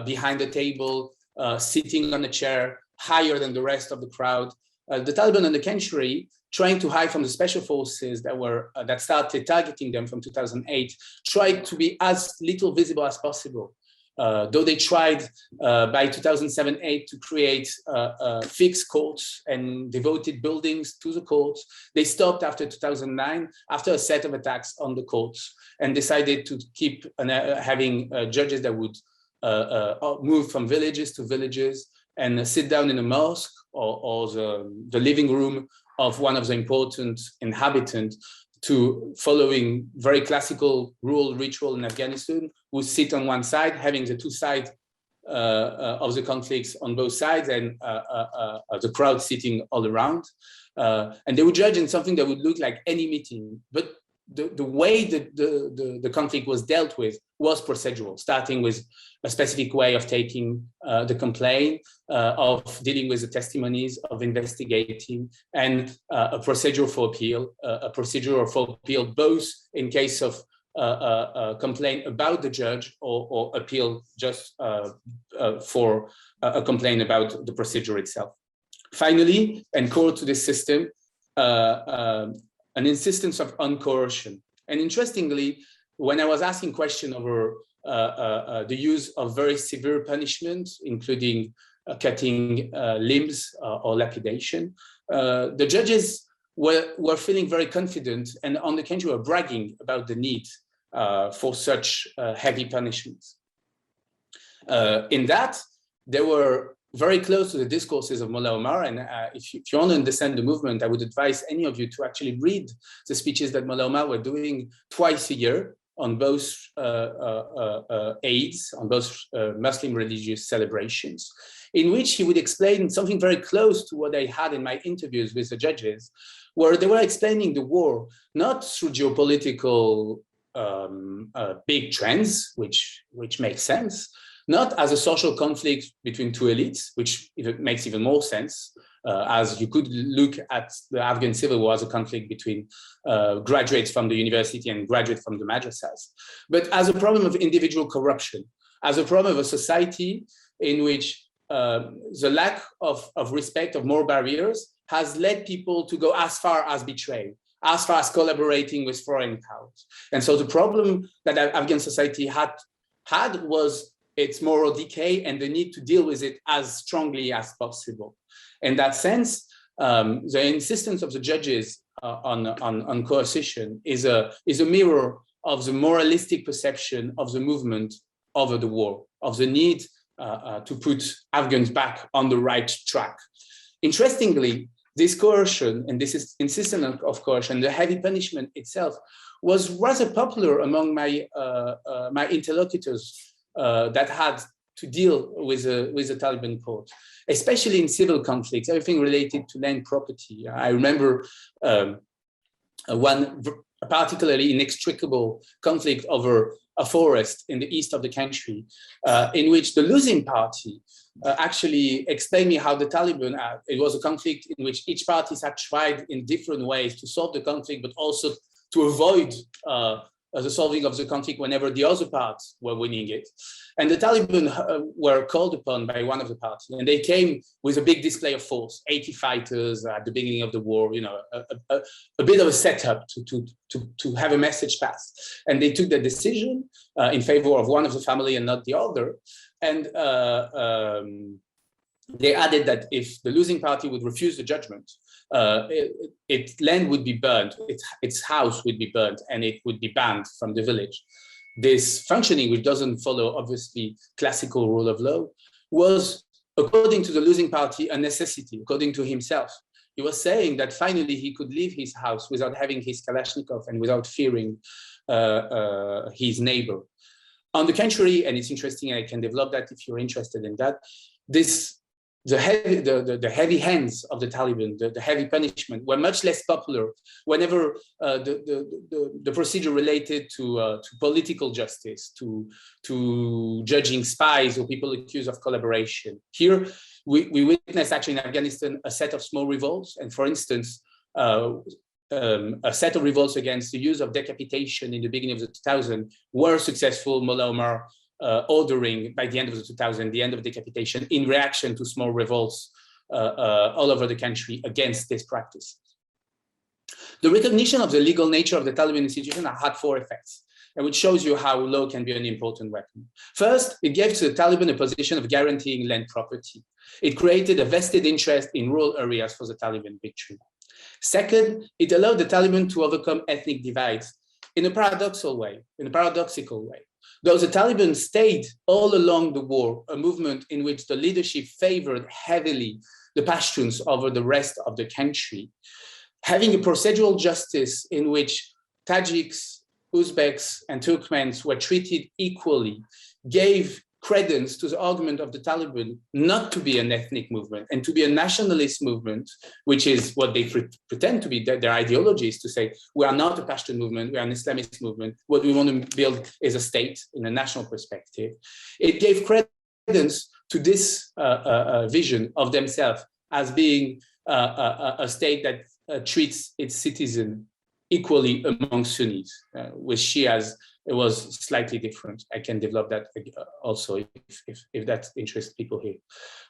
behind the table, sitting on a chair, higher than the rest of the crowd. The Taliban, on the contrary, trying to hide from the special forces that started targeting them from 2008, tried to be as little visible as possible. Though they tried by 2007-8 to create fixed courts and devoted buildings to the courts, they stopped after 2009, after a set of attacks on the courts, and decided to keep having judges that would move from villages to villages and sit down in a mosque or the living room of one of the important inhabitants, to following very classical rural ritual in Afghanistan, who sit on one side, having the two sides of the conflicts on both sides, and the crowd sitting all around. And they would judge in something that would look like any meeting, but the way that the conflict was dealt with was procedural, starting with a specific way of taking the complaint, of dealing with the testimonies, of investigating, and a procedure for appeal, both in case of a complaint about the judge or appeal just for a complaint about the procedure itself. Finally, and core to this system, an insistence on coercion. And interestingly, when I was asking questions over the use of very severe punishment, including cutting limbs or lapidation, the judges were feeling very confident, and on the contrary were bragging about the need for such heavy punishments. In that, they were very close to the discourses of Mullah Omar. And if you want to understand the movement, I would advise any of you to actually read the speeches that Mullah Omar were doing twice a year on both Eids, on both Muslim religious celebrations, in which he would explain something very close to what I had in my interviews with the judges, where they were explaining the war, not through geopolitical big trends, which makes sense, not as a social conflict between two elites, which makes even more sense, as you could look at the Afghan civil war as a conflict between graduates from the university and graduates from the madrasas, but as a problem of individual corruption, as a problem of a society in which the lack of respect of moral barriers has led people to go as far as betrayal, as far as collaborating with foreign powers. And so the problem that Afghan society had was its moral decay and the need to deal with it as strongly as possible. In that sense, the insistence of the judges on coercion is a mirror of the moralistic perception of the movement over the war, of the need to put Afghans back on the right track. Interestingly, this coercion and this insistence of coercion, the heavy punishment itself, was rather popular among my interlocutors that had to deal with the Taliban court, especially in civil conflicts, everything related to land property. I remember one particularly inextricable conflict over a forest in the east of the country, in which the losing party actually explained me how the Taliban, it was a conflict in which each party had tried in different ways to solve the conflict, but also to avoid the solving of the conflict whenever the other parts were winning it. And the Taliban were called upon by one of the parties, and they came with a big display of force, 80 fighters at the beginning of the war, you know, a bit of a setup to have a message passed. And they took the decision in favor of one of the family and not the other. And they added that if the losing party would refuse the judgment, its land would be burned, its house would be burned, and it would be banned from the village. This functioning, which doesn't follow obviously classical rule of law, was, according to the losing party, a necessity, according to himself. He was saying that finally he could leave his house without having his Kalashnikov and without fearing his neighbor. On the contrary, and it's interesting, I can develop that if you're interested in that, the heavy hands of the Taliban, the heavy punishment, were much less popular whenever the procedure related to political justice, to judging spies or people accused of collaboration. Here, we witnessed actually in Afghanistan a set of small revolts, and for instance, a set of revolts against the use of decapitation in the beginning of the 2000s were successful. Mullah Omar ordering by the end of the 2000s the end of decapitation in reaction to small revolts all over the country against this practice. The recognition of the legal nature of the Taliban institution had four effects, and which shows you how law can be an important weapon. First, it gave to the Taliban a position of guaranteeing land property. It created a vested interest in rural areas for the Taliban victory. Second, it allowed the Taliban to overcome ethnic divides in a paradoxical way. Though the Taliban stayed all along the war, a movement in which the leadership favored heavily the Pashtuns over the rest of the country, having a procedural justice in which Tajiks, Uzbeks, and Turkmens were treated equally, gave credence to the argument of the Taliban not to be an ethnic movement and to be a nationalist movement, which is what they pretend to be. Their ideology is to say, we are not a Pashtun movement, we are an Islamist movement. What we want to build is a state in a national perspective. It gave credence to this vision of themselves as being a state that treats its citizens equally among Sunnis. With Shias, it was slightly different. I can develop that also if that interests people here.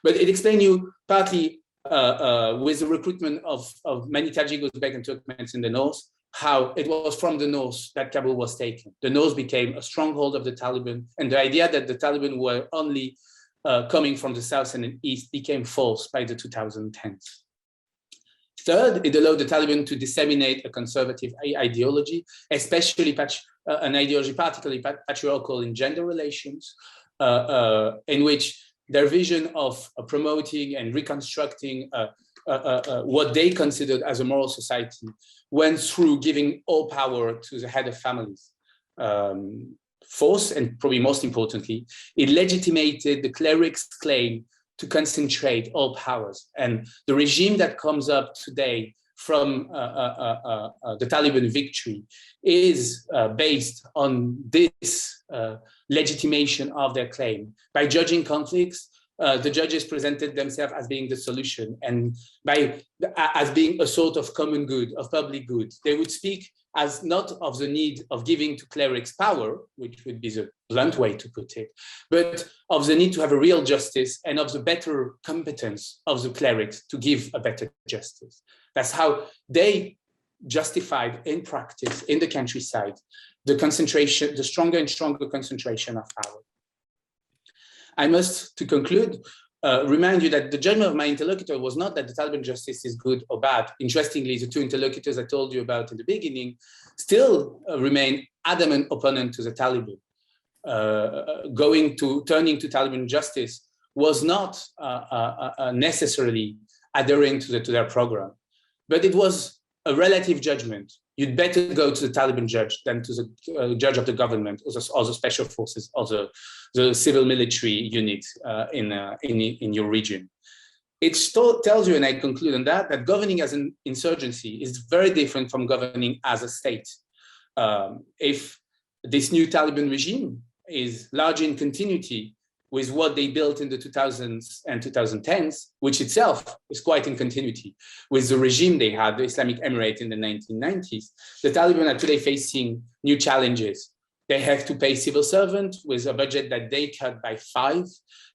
But it explains you partly with the recruitment of many Tajik, Uzbek, and Turkmens in the north, how it was from the north that Kabul was taken. The north became a stronghold of the Taliban, and the idea that the Taliban were only coming from the south and the east became false by the 2010s. Third, it allowed the Taliban to disseminate a conservative ideology, especially an ideology particularly patriarchal in gender relations, in which their vision of promoting and reconstructing what they considered as a moral society went through giving all power to the head of families. Fourth, and probably most importantly, it legitimated the cleric's claim to concentrate all powers. And the regime that comes up today from the Taliban victory is based on this legitimation of their claim. By judging conflicts the judges presented themselves as being the solution and as being a sort of common good, of public good. They would speak as not of the need of giving to clerics power, which would be the blunt way to put it, but of the need to have a real justice and of the better competence of the clerics to give a better justice. That's how they justified in practice in the countryside the concentration, the stronger and stronger concentration of power. I must, to conclude, remind you that the judgment of my interlocutor was not that the Taliban justice is good or bad. Interestingly, the two interlocutors I told you about in the beginning still remain adamant opponent to the Taliban. Turning to Taliban justice was not necessarily adhering to their program, but it was a relative judgment. You'd better go to the Taliban judge than to the judge of the government or the special forces or the civil military unit in your region. It still tells you, and I conclude on that, that governing as an insurgency is very different from governing as a state. If this new Taliban regime is largely in continuity with what they built in the 2000s and 2010s, which itself is quite in continuity with the regime they had, the Islamic Emirate in the 1990s. The Taliban are today facing new challenges. They have to pay civil servants with a budget that they cut by 5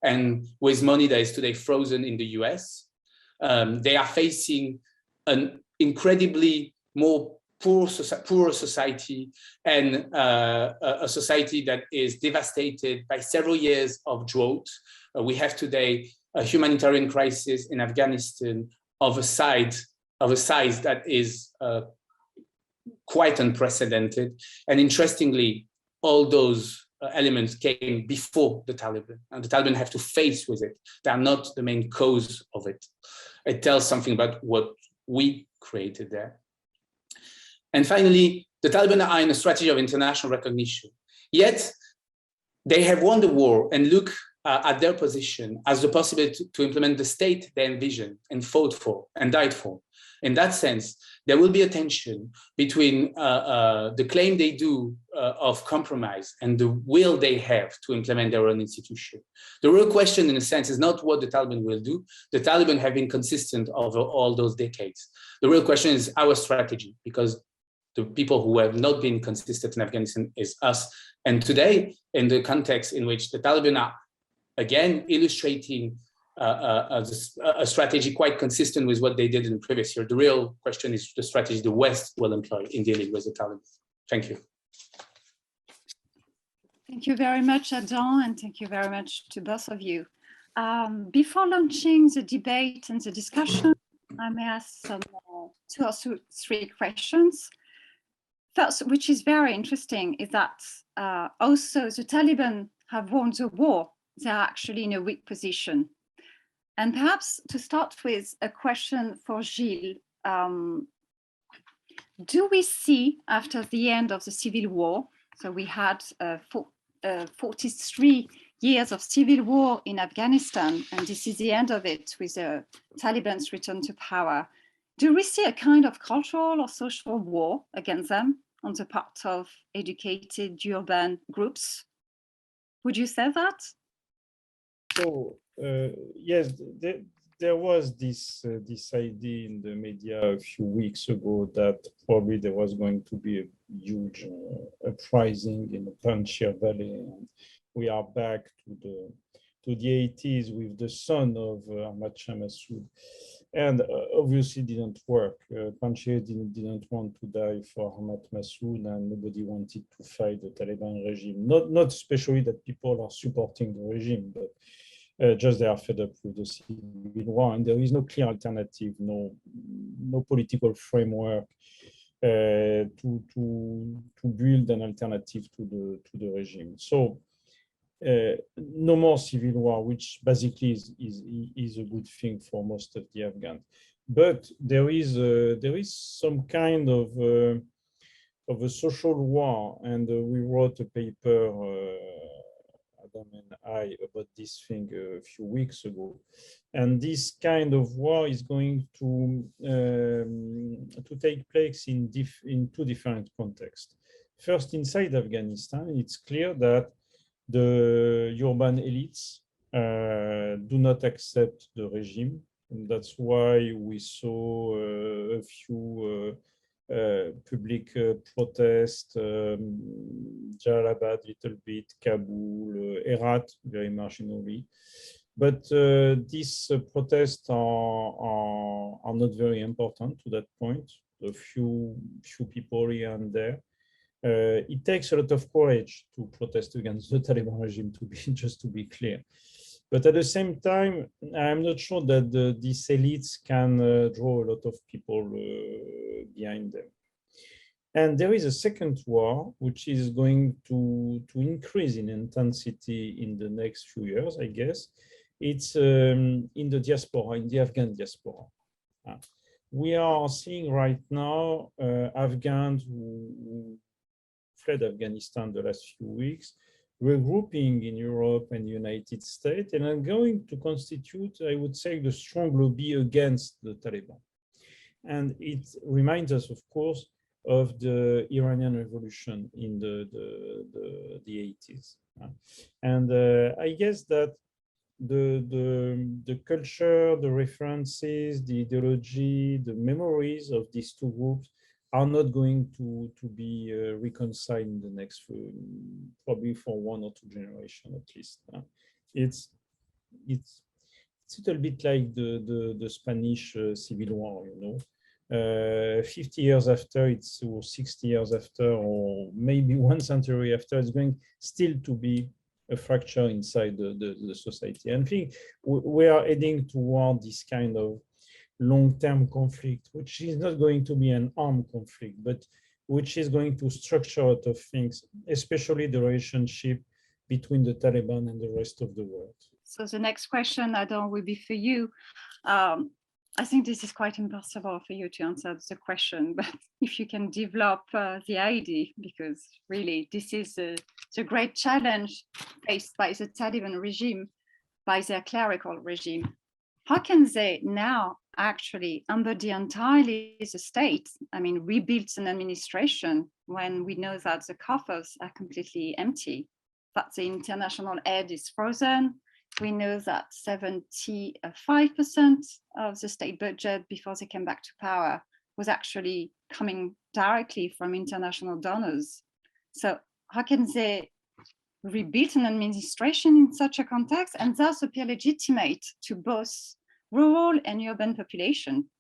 and with money that is today frozen in the US. They are facing an incredibly poorer society and a society that is devastated by several years of drought. We have today a humanitarian crisis in Afghanistan of a size that is quite unprecedented. And interestingly, all those elements came before the Taliban, and the Taliban have to face with it. They are not the main cause of it. It tells something about what we created there. And finally, the Taliban are in a strategy of international recognition. Yet, they have won the war and look at their position as the possibility to implement the state they envisioned and fought for and died for. In that sense, there will be a tension between the claim they do of compromise and the will they have to implement their own institution. The real question, in a sense, is not what the Taliban will do. The Taliban have been consistent over all those decades. The real question is our strategy, because the people who have not been consistent in Afghanistan is us. And today, in the context in which the Taliban are, again, illustrating a strategy quite consistent with what they did in the previous year, the real question is the strategy the West will employ in dealing with the Taliban. Thank you. Thank you very much, Adam, and thank you very much to both of you. Before launching the debate and the discussion, I may ask some 2 or 3 questions. First, which is very interesting, is that also the Taliban have won the war. They are actually in a weak position. And perhaps to start with a question for Gilles, do we see after the end of the civil war, so we had 43 years of civil war in Afghanistan, and this is the end of it with the Taliban's return to power, do we see a kind of cultural or social war against them on the part of educated urban groups? Would you say that? So, yes, there was this idea in the media a few weeks ago that probably there was going to be a huge uprising in the Panjshir Valley. And we are back to the 80s with the son of Ahmad Shah Massoud. And obviously didn't work. Panjshir didn't want to die for Ahmad Massoud, and nobody wanted to fight the Taliban regime. Not especially that people are supporting the regime, but just they are fed up with the civil war, and there is no clear alternative, no political framework to build an alternative to the regime. So no more civil war, which basically is a good thing for most of the Afghans. But there is some kind of a social war, and we wrote a paper, Adam and I, about this thing a few weeks ago. And this kind of war is going to take place in 2 different contexts. First, inside Afghanistan, it's clear that the urban elites do not accept the regime. And that's why we saw a few public protests, Jalalabad a little bit, Kabul, Herat very marginally. But these protests are not very important to that point. A few people here and there. It takes a lot of courage to protest against the Taliban regime, just to be clear. But at the same time, I'm not sure that these elites can draw a lot of people behind them. And there is a second war, which is going to increase in intensity in the next few years, I guess. It's in the diaspora, in the Afghan diaspora. We are seeing right now Afghans who fled Afghanistan the last few weeks, regrouping in Europe and the United States, and are going to constitute, I would say, the strong lobby against the Taliban. And it reminds us, of course, of the Iranian revolution in the 80s. And I guess that the culture, the references, the ideology, the memories of these two groups are not going to be reconciled in the next, probably for 1 or 2 generations at least. It's a little bit like the Spanish Civil War, you know. 50 years after, or 60 years after, or maybe 1 century after, it's going still to be a fracture inside the society. And I think we are heading toward this kind of long-term conflict, which is not going to be an armed conflict, but which is going to structure a lot of things, especially the relationship between the Taliban and the rest of the world. So the next question, Adam, will be for you. I think this is quite impossible for you to answer the question, but if you can develop the idea, because really this is the great challenge faced by the Taliban regime, by their clerical regime. How can they now actually, under the entirely the state, I mean, rebuild an administration when we know that the coffers are completely empty, that the international aid is frozen? We know that 75% of the state budget before they came back to power was actually coming directly from international donors. So how can they rebuild an administration in such a context and thus appear legitimate to both rural and urban population?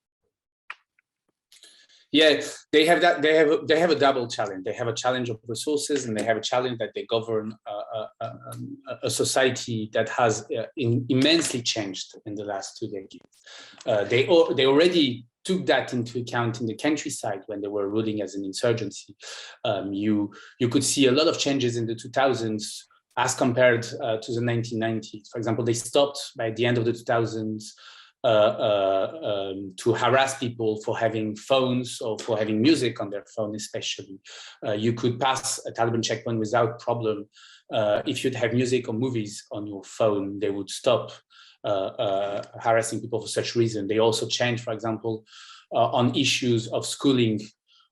Yeah, they have that. They have a double challenge. They have a challenge of resources, and they have a challenge that they govern a society that has immensely changed in the last 2 decades. They already took that into account in the countryside when they were ruling as an insurgency. You could see a lot of changes in the 2000s as compared to the 1990s. For example, they stopped by the end of the 2000s. To harass people for having phones or for having music on their phone, especially. You could pass a Taliban checkpoint without problem. If you'd have music or movies on your phone, they would stop harassing people for such reason. They also changed, for example, on issues of schooling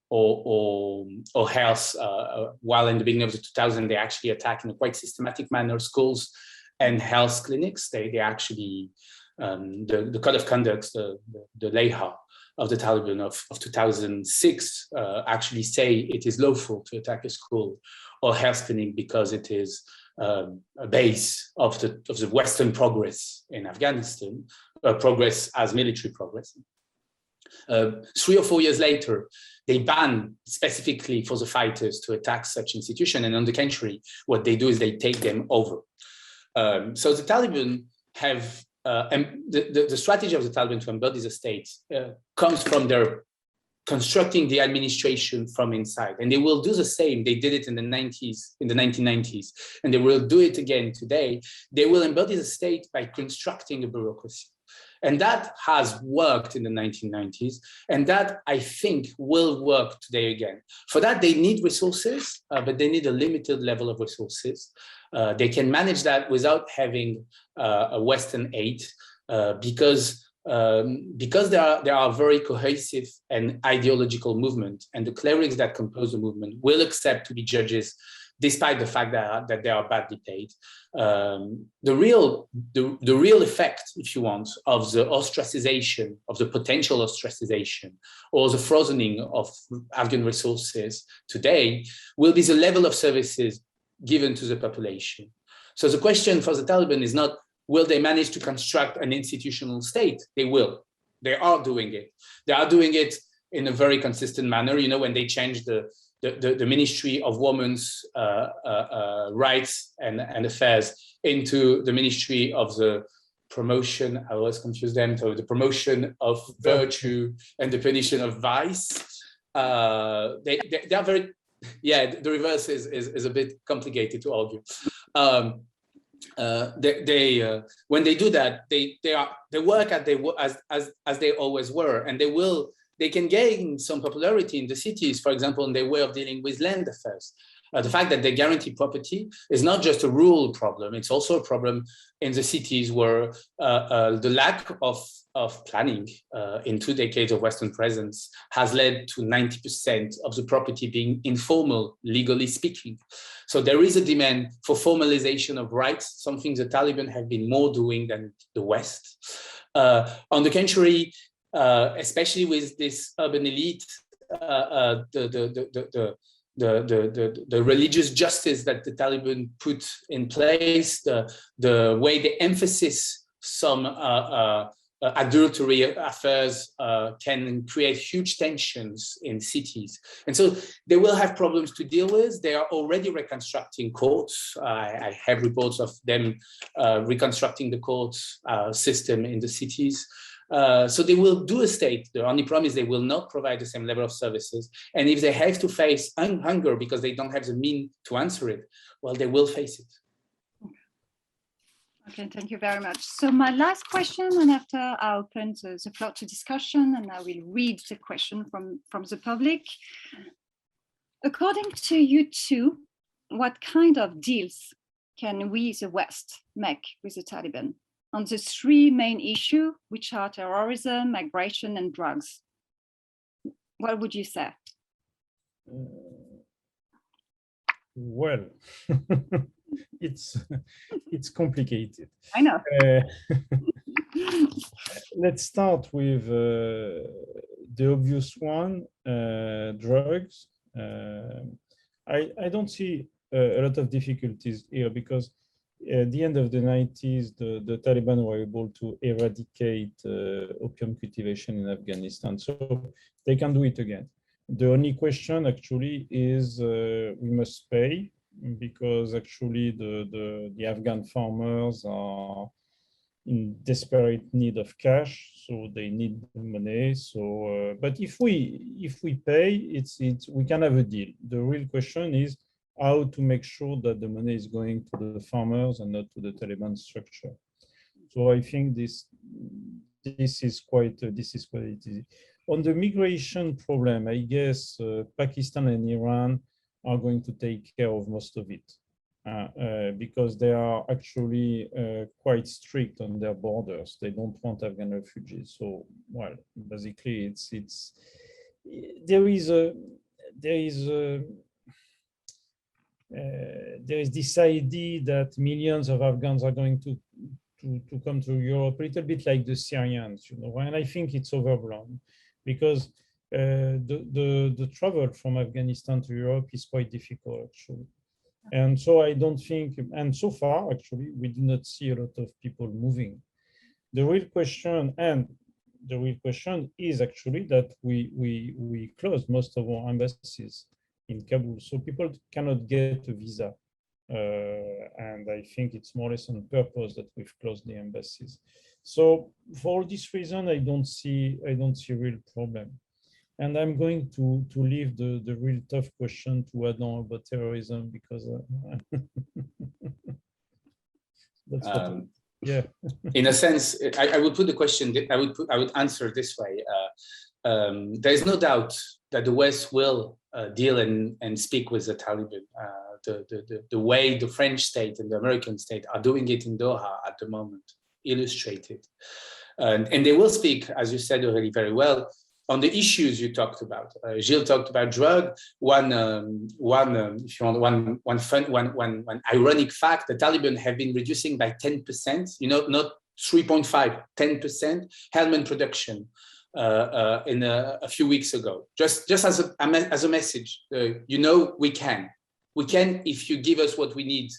or health. While in the beginning of the 2000s, they actually attacked in a quite systematic manner schools and health clinics. They actually the code of conduct, the Layha of the Taliban of 2006 actually say it is lawful to attack a school or health clinic because it is a base of the Western progress in Afghanistan, progress as military progress. 3 or 4 years later, they ban specifically for the fighters to attack such institution, and on the contrary, what they do is they take them over. So the Taliban have and the strategy of the Taliban to embody the state comes from their constructing the administration from inside. And they will do the same. They did it in the 1990s, and they will do it again today. They will embody the state by constructing a bureaucracy. And that has worked in the 1990s. And that, I think, will work today again. For that, they need resources, but they need a limited level of resources. They can manage that without having a Western aid because there are very cohesive and ideological movement, and the clerics that compose the movement will accept to be judges despite the fact that they are badly paid. The real effect, if you want, of the ostracization, of the potential ostracization, or the frozening of Afghan resources today will be the level of services given to the population. So the question for the Taliban is not, will they manage to construct an institutional state? They will. They are doing it. They are doing it in a very consistent manner. You know, when they changed the Ministry of Women's Rights and Affairs into the Ministry of the Promotion, I always confuse them, so the Promotion of Virtue and the Punition of Vice. They are very, yeah, the reverse is a bit complicated to argue. When they do that, they work as they always were, and they can gain some popularity in the cities, for example, in their way of dealing with land affairs. The fact that they guarantee property is not just a rural problem, it's also a problem in the cities where the lack of planning in 2 decades of Western presence has led to 90% of the property being informal, legally speaking. So there is a demand for formalization of rights, something the Taliban have been more doing than the West. On the contrary, especially with this urban elite, the religious justice that the Taliban put in place, the way they emphasize some adultery affairs can create huge tensions in cities. And so they will have problems to deal with. They are already reconstructing courts. I have reports of them reconstructing the courts system in the cities. So they will do a state. The only problem is they will not provide the same level of services. And if they have to face hunger because they don't have the means to answer it, well, they will face it. Okay, thank you very much. So my last question, and after I open the floor to discussion, and I will read the question from the public. According to you two, what kind of deals can we, the West, make with the Taliban on the 3 main issues, which are terrorism, migration, and drugs? What would you say? Well, it's complicated. I know. Let's start with the obvious one, drugs. I don't see a lot of difficulties here because at the end of the 90s, the Taliban were able to eradicate opium cultivation in Afghanistan. So they can do it again. The only question actually is we must pay, because actually the Afghan farmers are in desperate need of cash, so they need money. So, but if we pay, we can have a deal. The real question is how to make sure that the money is going to the farmers and not to the Taliban structure. So I think this is quite easy. On the migration problem, I guess Pakistan and Iran are going to take care of most of it because they are actually quite strict on their borders. They don't want Afghan refugees. So, well, basically, there is this idea that millions of Afghans are going to come to Europe, a little bit like the Syrians, you know, and I think it's overblown because the travel from Afghanistan to Europe is quite difficult, actually. And so I don't think, and so far, actually, we do not see a lot of people moving. The real question is actually that we closed most of our embassies in Kabul, so people cannot get a visa. And I think it's more or less on purpose that we've closed the embassies. So for all this reason, I don't see a real problem. And I'm going to leave the real tough question to Adam about terrorism because that's yeah. In a sense, I would put the question. I would answer this way. There is no doubt that the West will deal and speak with the Taliban. The way the French state and the American state are doing it in Doha at the moment illustrated, and they will speak, as you said already very well, on the issues you talked about. Gilles talked about drug. One ironic fact: the Taliban have been reducing by 10%. Not 3.5, 10% helmet production in a few weeks ago. Just as a message, we can if you give us what we need.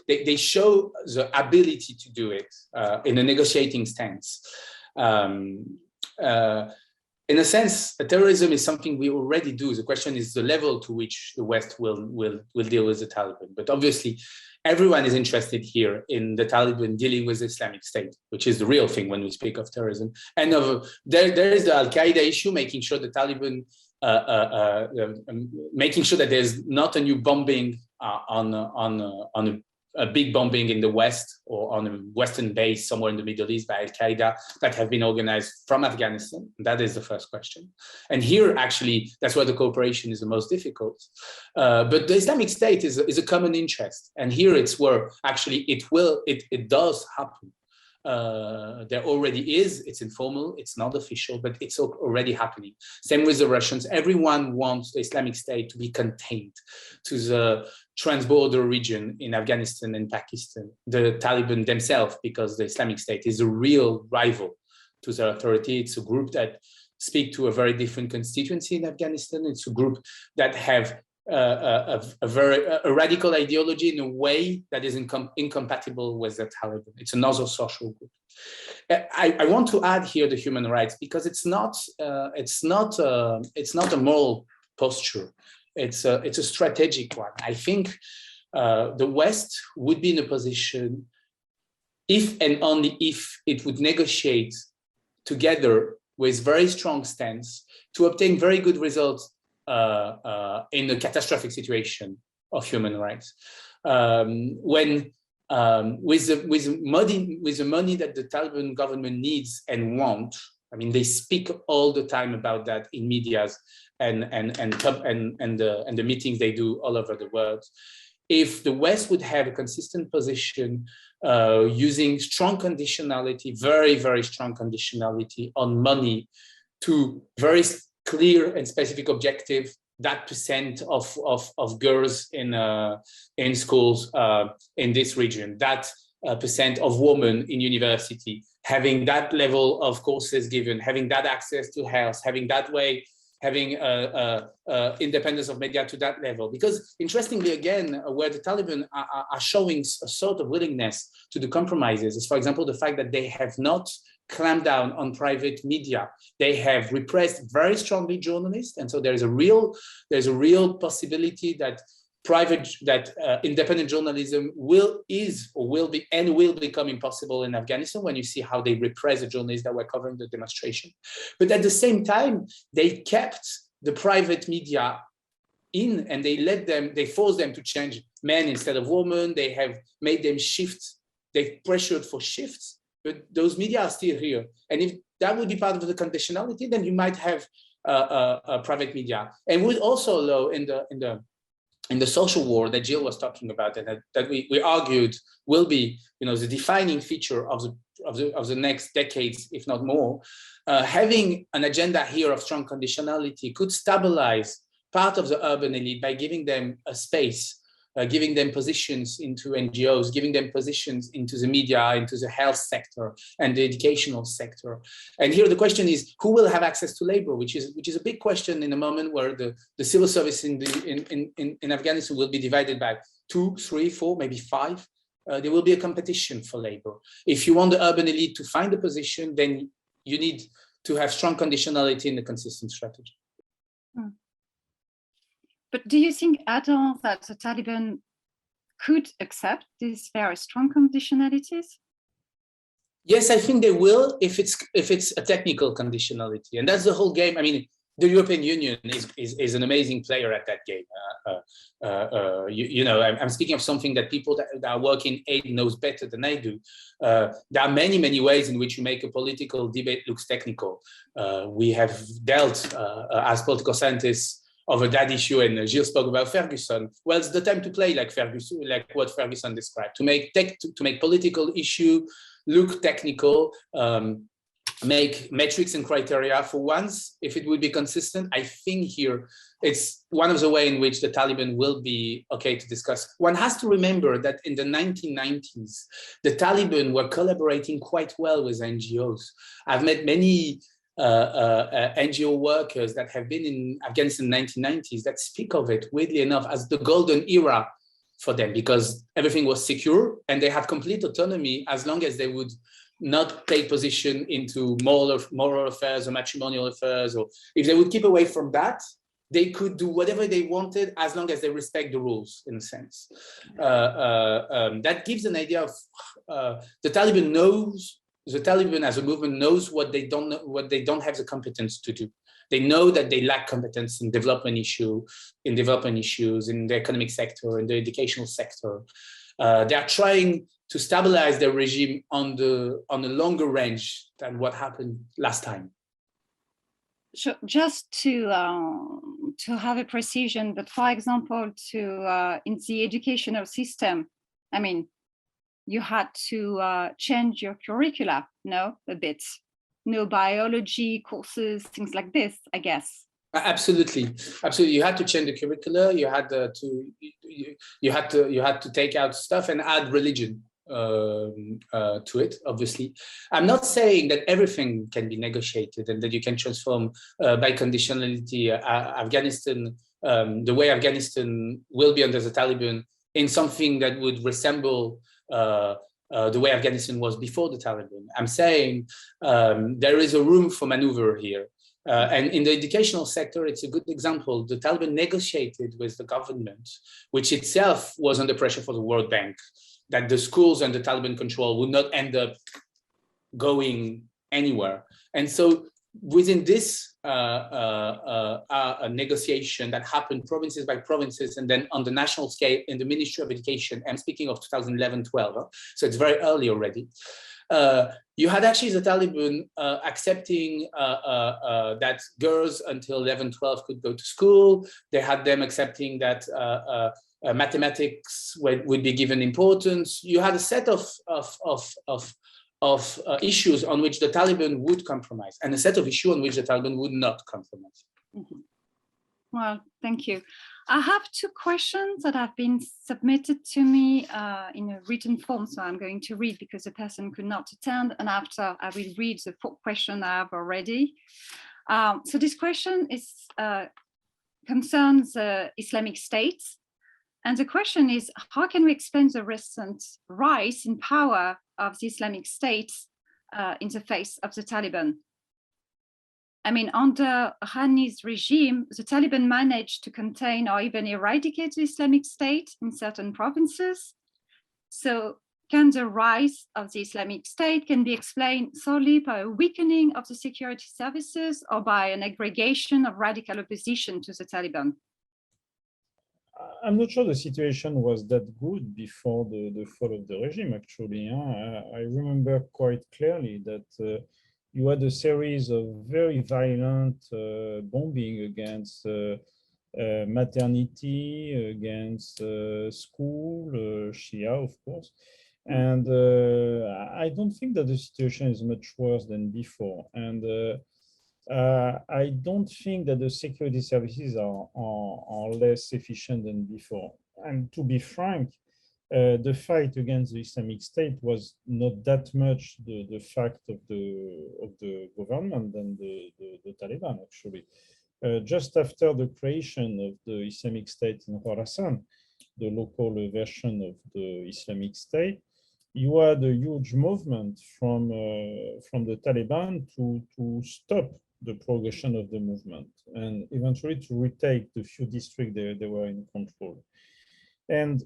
They show the ability to do it in a negotiating stance. In a sense, terrorism is something we already do. The question is the level to which the West will deal with the Taliban. But obviously, everyone is interested here in the Taliban dealing with the Islamic State, which is the real thing when we speak of terrorism. And there is the Al-Qaeda issue, making sure the Taliban, making sure that there's not a new bombing on a big bombing in the West or on a Western base somewhere in the Middle East by Al-Qaeda that have been organized from Afghanistan. That is the first question. And here, actually, that's where the cooperation is the most difficult. But the Islamic State is a common interest. And here it's where actually it does happen. There already is, it's informal, it's not official, but it's already happening. Same with the Russians. Everyone wants the Islamic State to be contained to the transborder region in Afghanistan and Pakistan. The Taliban themselves, because the Islamic State is a real rival to the authority. It's a group that speak to a very different constituency in Afghanistan. It's a group that have a radical ideology in a way that is incompatible with the Taliban. It's another social group. I want to add here the human rights because it's not a moral posture. It's a strategic one. I think the West would be in a position, if and only if it would negotiate together with very strong stance to obtain very good results in a catastrophic situation of human rights. When with the money that the Taliban government needs and want, I mean, they speak all the time about that in medias and the meetings they do all over the world. If the West would have a consistent position using strong conditionality, very, very strong conditionality on money to very clear and specific objective, that percent of girls in schools in this region, that percent of women in university, having that level of courses given, having that access to health, having that way, having independence of media to that level. Because interestingly, again, where the Taliban are showing a sort of willingness to do compromises is, for example, the fact that they have not clamped down on private media. They have repressed very strongly journalists. And so there's a real possibility that independent journalism will become impossible in Afghanistan when you see how they repress the journalists that were covering the demonstration. But at the same time, they kept the private media in and they forced them to change men instead of women. They have made them shift. They pressured for shifts, but those media are still here. And if that would be part of the conditionality, then you might have a private media, and would also allow in the social war that Gilles was talking about, and that we argued will be, the defining feature of the next decades, if not more. Having an agenda here of strong conditionality could stabilize part of the urban elite by giving them a space, giving them positions into NGOs, giving them positions into the media, into the health sector and the educational sector. And here the question is, who will have access to labor, which is a big question in a moment where the civil service in Afghanistan will be divided by 2, 3, 4, maybe 5. There will be a competition for labor. If you want the urban elite to find a position, then you need to have strong conditionality in the consistent strategy. But do you think, Adam, that the Taliban could accept these very strong conditionalities? Yes, I think they will if it's a technical conditionality, and that's the whole game. I mean, the European Union is an amazing player at that game. I'm speaking of something that people that are working aid knows better than I do. There are many ways in which you make a political debate looks technical. We have dealt as political scientists over that issue, and Gilles spoke about Ferguson. Well, it's the time to play like Ferguson, like what Ferguson described, to make political issue look technical. make metrics and criteria for once, if it would be consistent. I think here it's one of the ways in which the Taliban will be okay to discuss. One has to remember that in the 1990s, the Taliban were collaborating quite well with NGOs. I've met many NGO workers that have been in Afghanistan in the 1990s that speak of it, weirdly enough, as the golden era for them, because everything was secure and they had complete autonomy as long as they would not take position into moral affairs or matrimonial affairs, or if they would keep away from that, they could do whatever they wanted as long as they respect the rules, in a sense. That gives an idea of the Taliban knows, the Taliban as a movement knows what they don't know, what they don't have the competence to do. They know that they lack competence in development issues, in the economic sector, in the educational sector. They are trying to stabilize their regime on a longer range than what happened last time. So just to have a precision, but for example, in the educational system, I mean, you had to change your curricula, no, a bit, no biology courses, things like this, I guess. Absolutely, absolutely. You had to change the curricula. You had to take out stuff and add religion to it. Obviously, I'm not saying that everything can be negotiated and that you can transform by conditionality Afghanistan, the way Afghanistan will be under the Taliban, in something that would resemble the way Afghanistan was before the Taliban. I'm saying there is a room for maneuver here. And in the educational sector, it's a good example. The Taliban negotiated with the government, which itself was under pressure for the World Bank, that the schools under Taliban control would not end up going anywhere. And so within this negotiation that happened provinces by provinces, and then on the national scale in the Ministry of Education, I'm speaking of 2011-12, so it's very early already. You had actually the Taliban accepting that girls until 11-12 could go to school. They had them accepting that mathematics would be given importance. You had a set of issues on which the Taliban would compromise, and a set of issues on which the Taliban would not compromise. Mm-hmm. Well, thank you. I have two questions that have been submitted to me in a written form, so I'm going to read because the person could not attend, and after I will read the fourth question I have already. So this question concerns Islamic State, and the question is, how can we explain the recent rise in power of the Islamic State in the face of the Taliban? I mean, under Ghani's regime, the Taliban managed to contain or even eradicate the Islamic State in certain provinces. So can the rise of the Islamic State can be explained solely by a weakening of the security services or by an aggregation of radical opposition to the Taliban? I'm not sure the situation was that good before the fall of the regime, actually. I remember quite clearly that you had a series of very violent bombing against maternity, against school, Shia, of course. And I don't think that the situation is much worse than before. And I don't think that the security services are less efficient than before. And to be frank, the fight against the Islamic State was not that much the fact of the government than the Taliban, actually. Just after the creation of the Islamic State in Khorasan, the local version of the Islamic State, you had a huge movement from the Taliban to stop the progression of the movement and eventually to retake the few districts they were in control. And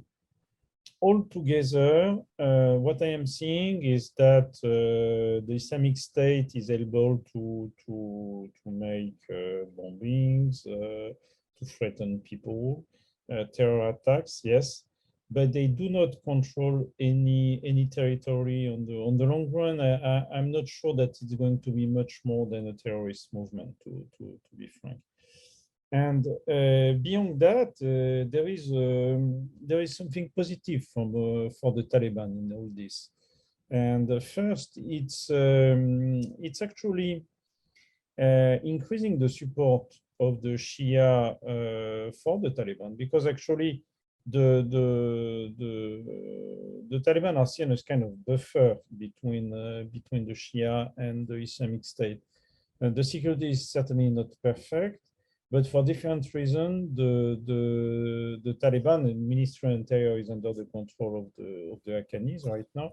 altogether, what I am seeing is that the Islamic State is able to make bombings, to threaten people, terror attacks, yes, but they do not control any territory on the long run. I'm not sure that it's going to be much more than a terrorist movement, to be frank. And beyond that, there is something positive for the Taliban in all this. And first, it's actually increasing the support of the Shia for the Taliban, because actually the Taliban are seen as kind of buffer between the Shia and the Islamic State. The security is certainly not perfect, but for different reasons, the Taliban and Ministry of Interior is under the control of the Afghans right now.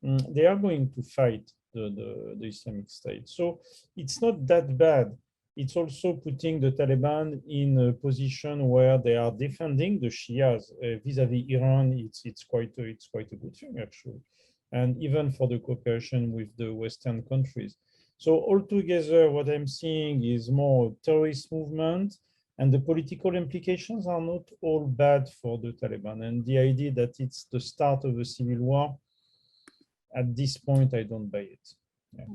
They are going to fight the Islamic State. So it's not that bad. It's also putting the Taliban in a position where they are defending the Shias vis-a-vis Iran. It's quite a good thing, actually, and even for the cooperation with the Western countries. So altogether, what I'm seeing is more terrorist movement, and the political implications are not all bad for the Taliban. And the idea that it's the start of a civil war, at this point, I don't buy it. Yeah.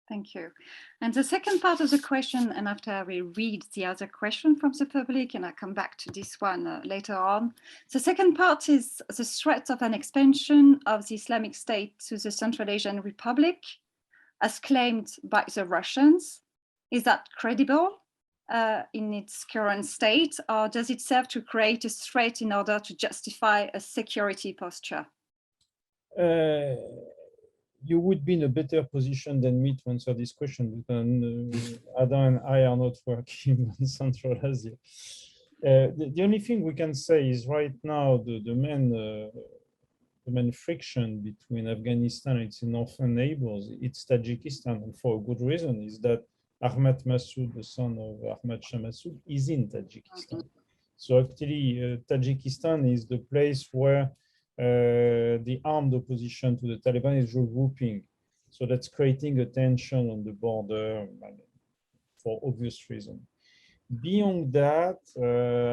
Thank you. And the second part of the question, and after I will read the other question from the public, and I'll come back to this one later on. The second part is the threat of an expansion of the Islamic State to the Central Asian Republic, as claimed by the Russians. Is that credible in its current state, or does it serve to create a threat in order to justify a security posture? You would be in a better position than me to answer this question, because Adam and I are not working in Central Asia. The only thing we can say is right now the main friction between Afghanistan and its northern neighbors, it's Tajikistan, and for a good reason, is that Ahmad Massoud, the son of Ahmad Shah Massoud, is in Tajikistan. So actually, Tajikistan is the place where the armed opposition to the Taliban is regrouping. So that's creating a tension on the border for obvious reasons. Beyond that,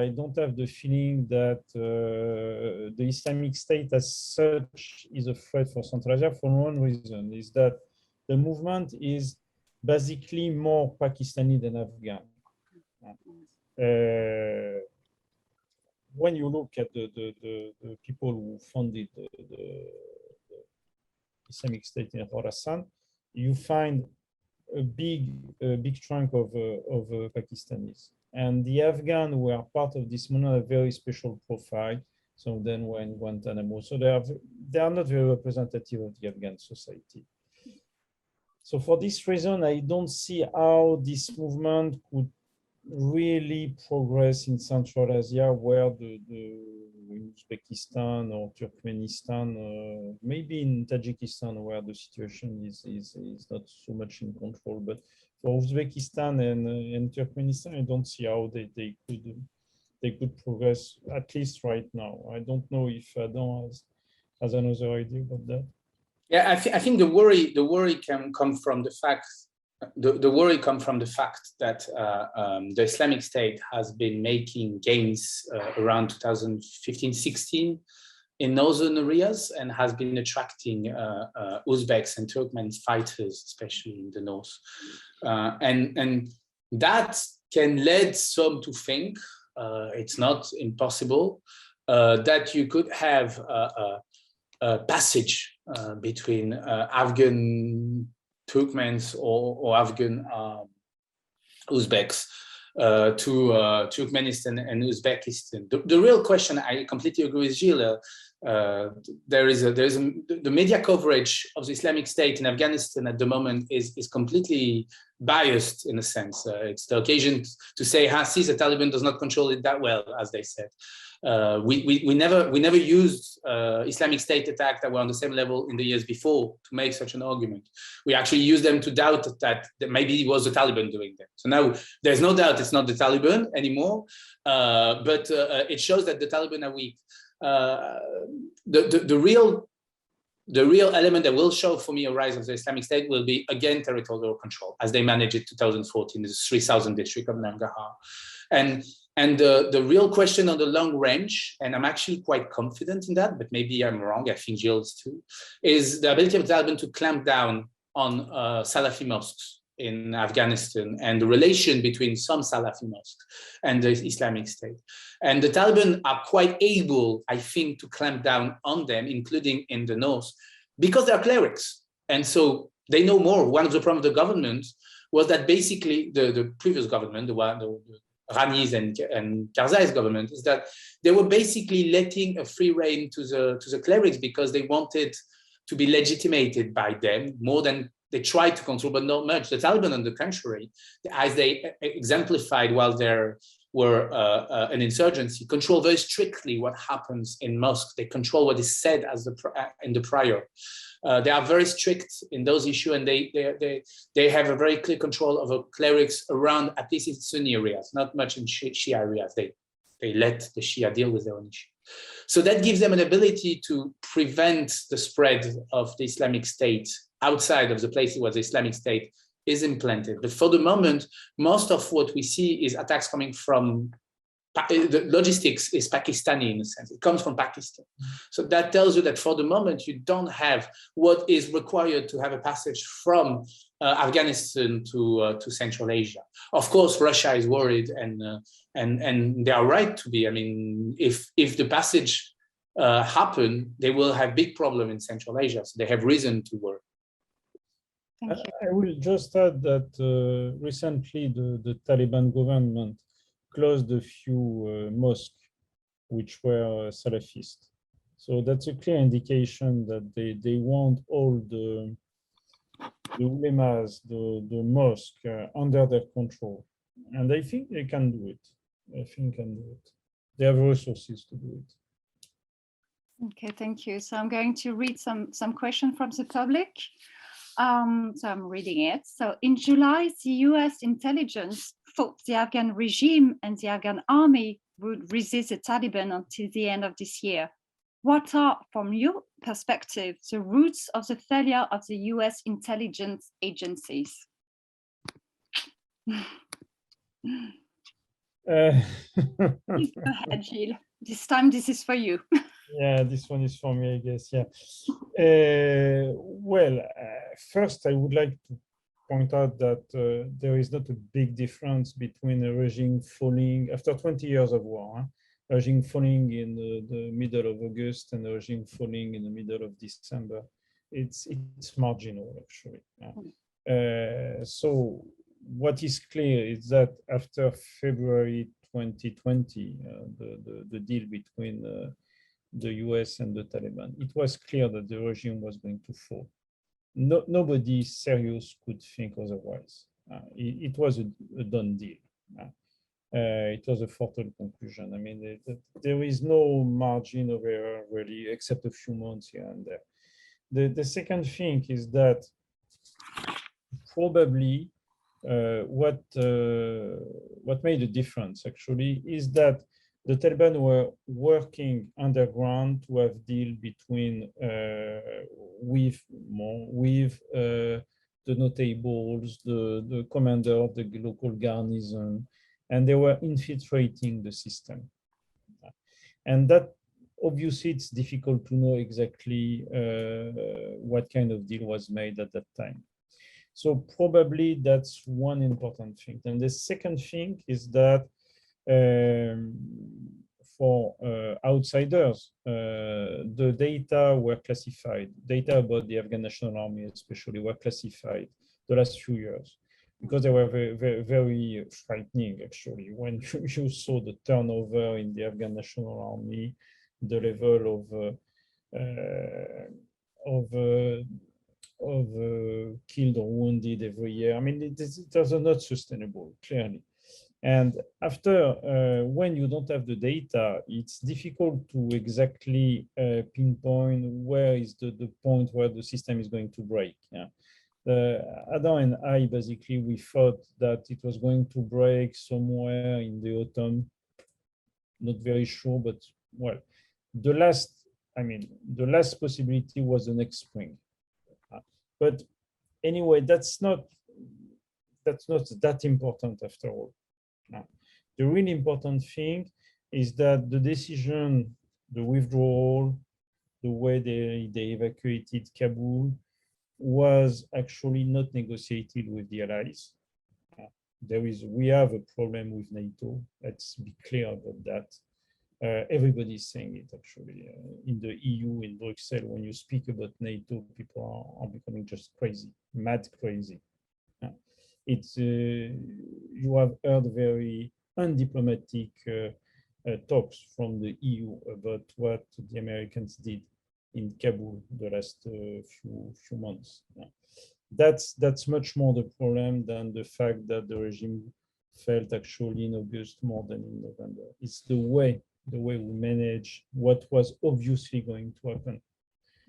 I don't have the feeling that the Islamic State as such is a threat for Central Asia, for one reason, is that the movement is basically more Pakistani than Afghan. When you look at the people who funded the Islamic State in Khorasan, you find a big chunk of Pakistanis. And the Afghans who are part of this movement have a very special profile. Some of them were in Guantanamo. So they are not very representative of the Afghan society. So for this reason, I don't see how this movement could really progress in Central Asia, where in Uzbekistan or Turkmenistan, maybe in Tajikistan, where the situation is not so much in control. But for Uzbekistan and Turkmenistan, I don't see how they could progress, at least right now. I don't know if Adam has another idea about that. Yeah, I think the worry can come from the fact. The worry comes from the fact that the Islamic State has been making gains around 2015-16 in northern areas, and has been attracting Uzbeks and Turkmen fighters, especially in the north. And that can lead some to think, it's not impossible, that you could have a passage between Afghan Turkmens or Afghan Uzbeks to Turkmenistan and Uzbekistan. The real question, I completely agree with Gilles, the media coverage of the Islamic State in Afghanistan at the moment is completely biased in a sense. It's the occasion to say, see, the Taliban does not control it that well, as they said. We never used Islamic State attacks that were on the same level in the years before to make such an argument. We actually used them to doubt that maybe it was the Taliban doing them. So now there's no doubt it's not the Taliban anymore, but it shows that the Taliban are weak. The real element that will show for me a rise of the Islamic State will be, again, territorial control, as they managed it in 2014, the 3,000 district of Nangarhar. And the real question on the long range, and I'm actually quite confident in that, but maybe I'm wrong, I think Gilles too, is the ability of the Taliban to clamp down on Salafi mosques in Afghanistan and the relation between some Salafi mosques and the Islamic State. And the Taliban are quite able, I think, to clamp down on them, including in the north, because they are clerics. And so they know more. One of the problems of the government was that basically the previous government, the Rani's and Karzai's government, is that they were basically letting a free rein to the clerics because they wanted to be legitimated by them more than they tried to control, but not much. The Taliban, on the contrary, as they exemplified while there were an insurgency, control very strictly what happens in mosques. They control what is said as in the prayer. They are very strict in those issues, and they have a very clear control over clerics around, at least in Sunni areas, not much in Shia areas. They let the Shia deal with their own issue. So that gives them an ability to prevent the spread of the Islamic State outside of the places where the Islamic State is implanted. But for the moment, most of what we see is attacks coming from, the logistics is Pakistani in a sense. It comes from Pakistan. So that tells you that for the moment, you don't have what is required to have a passage from Afghanistan to Central Asia. Of course, Russia is worried, and they are right to be. I mean, if the passage happen, they will have big problem in Central Asia. So they have reason to worry. I will just add that recently the Taliban government closed a few mosques which were Salafist. So that's a clear indication that they want all the ulemas, the mosque under their control. And I think they can do it. I think they can do it. They have resources to do it. Okay, thank you. So I'm going to read some questions from the public. So I'm reading it. So in July, the US intelligence thought the Afghan regime and the Afghan army would resist the Taliban until the end of this year. What are, from your perspective, the roots of the failure of the US intelligence agencies? Please go ahead, Gilles. This time, this is for you. Yeah, this one is for me, I guess. Yeah. First, I would like to point out that there is not a big difference between a regime falling after 20 years of war, a regime falling in the middle of August and a regime falling in the middle of December. It's marginal, actually. So what is clear is that after February 2020, the deal between the US and the Taliban, it was clear that the regime was going to fall. Nobody serious could think otherwise. It was a done deal. It was a fatal conclusion. I mean, there is no margin of error really, except a few months here and there. The second thing is that probably what made a difference actually is that the Taliban were working underground to have deal between with the notables, the commander of the local garrison, and they were infiltrating the system. And that obviously it's difficult to know exactly what kind of deal was made at that time. So probably that's one important thing. And the second thing is that for outsiders, the data were classified. Data about the Afghan National Army especially were classified the last few years because they were very, very frightening actually. When you saw the turnover in the Afghan National Army, the level of killed or wounded every year. I mean, it was not sustainable, clearly. And after, when you don't have the data, it's difficult to exactly pinpoint where is the point where the system is going to break. Yeah. Adam and I, basically, we thought that it was going to break somewhere in the autumn. Not very sure, but well, the last possibility was the next spring. But anyway, that's not that important after all. Now, the really important thing is that the decision, the withdrawal, the way they evacuated Kabul was actually not negotiated with the allies. We have a problem with NATO. Let's be clear about that. Everybody's saying it actually. In the EU, in Brussels, when you speak about NATO, people are becoming just crazy, mad crazy. It's you have heard very undiplomatic talks from the EU about what the Americans did in Kabul the last few months. That's much more the problem than the fact that the regime felt actually in August more than in November. It's the way we manage what was obviously going to happen.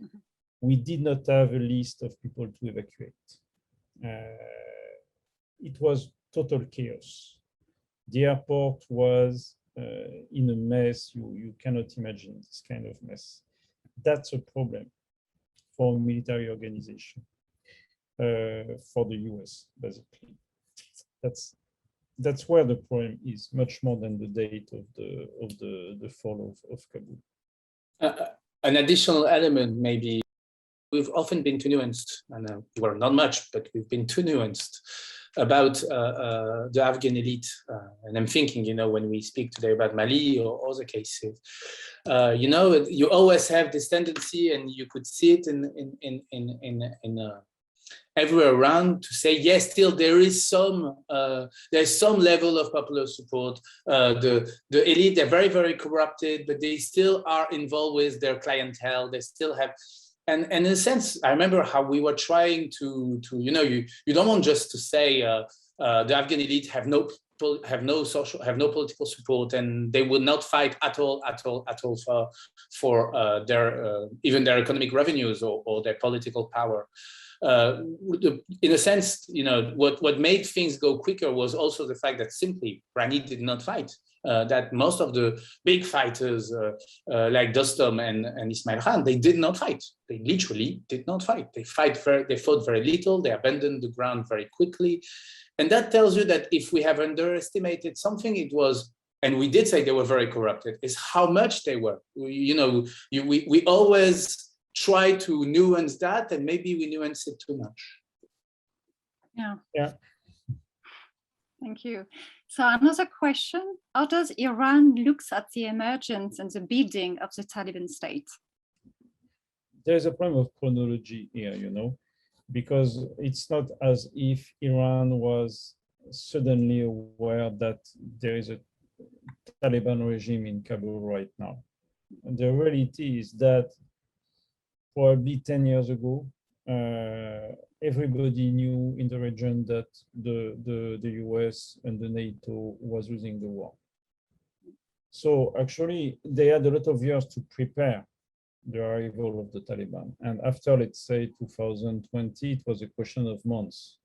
Mm-hmm. We did not have a list of people to evacuate. It was total chaos. The airport was in a mess. You cannot imagine this kind of mess. That's a problem for military organization, for the US, basically. That's where the problem is, much more than the date of the fall of Kabul. An additional element, maybe, we've often been too nuanced, and well, not much, but we've been too nuanced about the Afghan elite. And I'm thinking, when we speak today about Mali or other cases, you always have this tendency, and you could see it in everywhere around, to say, yes, still there's some level of popular support. The elite, they're very, very corrupted, but they still are involved with their clientele. They still have, and in a sense, I remember how we were trying to you don't want just to say the Afghan elite have no political support, and they will not fight at all for their even their economic revenues or their political power. In a sense, what made things go quicker was also the fact that simply Rani did not fight. That most of the big fighters like Dostum and Ismail Khan, they did not fight. They literally did not fight. They fought very little. They abandoned the ground very quickly. And that tells you that if we have underestimated something, it was, and we did say they were very corrupted, is how much they were. We always try to nuance that, and maybe we nuance it too much. Yeah. Thank you. So another question, how does Iran look at the emergence and the building of the Taliban state? There's a problem of chronology here, because it's not as if Iran was suddenly aware that there is a Taliban regime in Kabul right now. And the reality is that probably 10 years ago, everybody knew in the region that the US and the NATO was losing the war. So actually, they had a lot of years to prepare the arrival of the Taliban. And after, let's say, 2020, it was a question of months.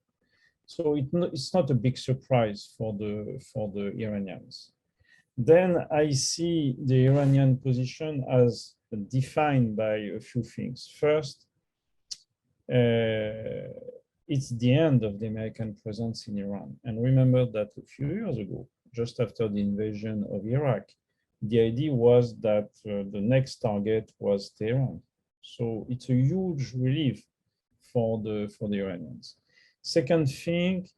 So it's not a big surprise for the Iranians. Then I see the Iranian position as defined by a few things. First, it's the end of the American presence in Iran. And remember that a few years ago, just after the invasion of Iraq, the idea was that the next target was Tehran. So it's a huge relief for the Iranians. Second thing,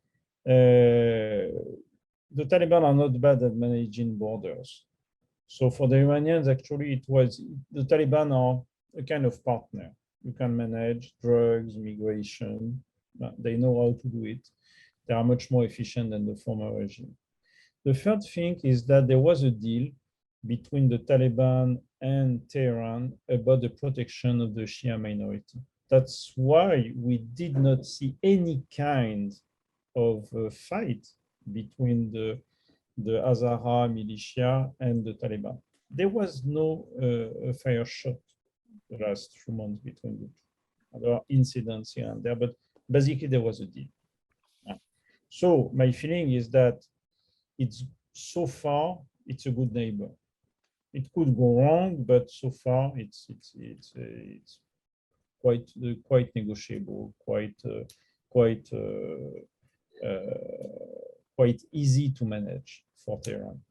the Taliban are not bad at managing borders. So for the Iranians, actually, the Taliban are a kind of partner. You can manage drugs, migration. They know how to do it. They are much more efficient than the former regime. The third thing is that there was a deal between the Taliban and Tehran about the protection of the Shia minority. That's why we did not see any kind of fight between the Hazara militia and the Taliban. There was no fire shot the last few months between the two. There are incidents here and there, but basically there was a deal. So my feeling is that so far it's a good neighbor. It could go wrong, but so far it's quite negotiable, quite easy to manage for Tehran.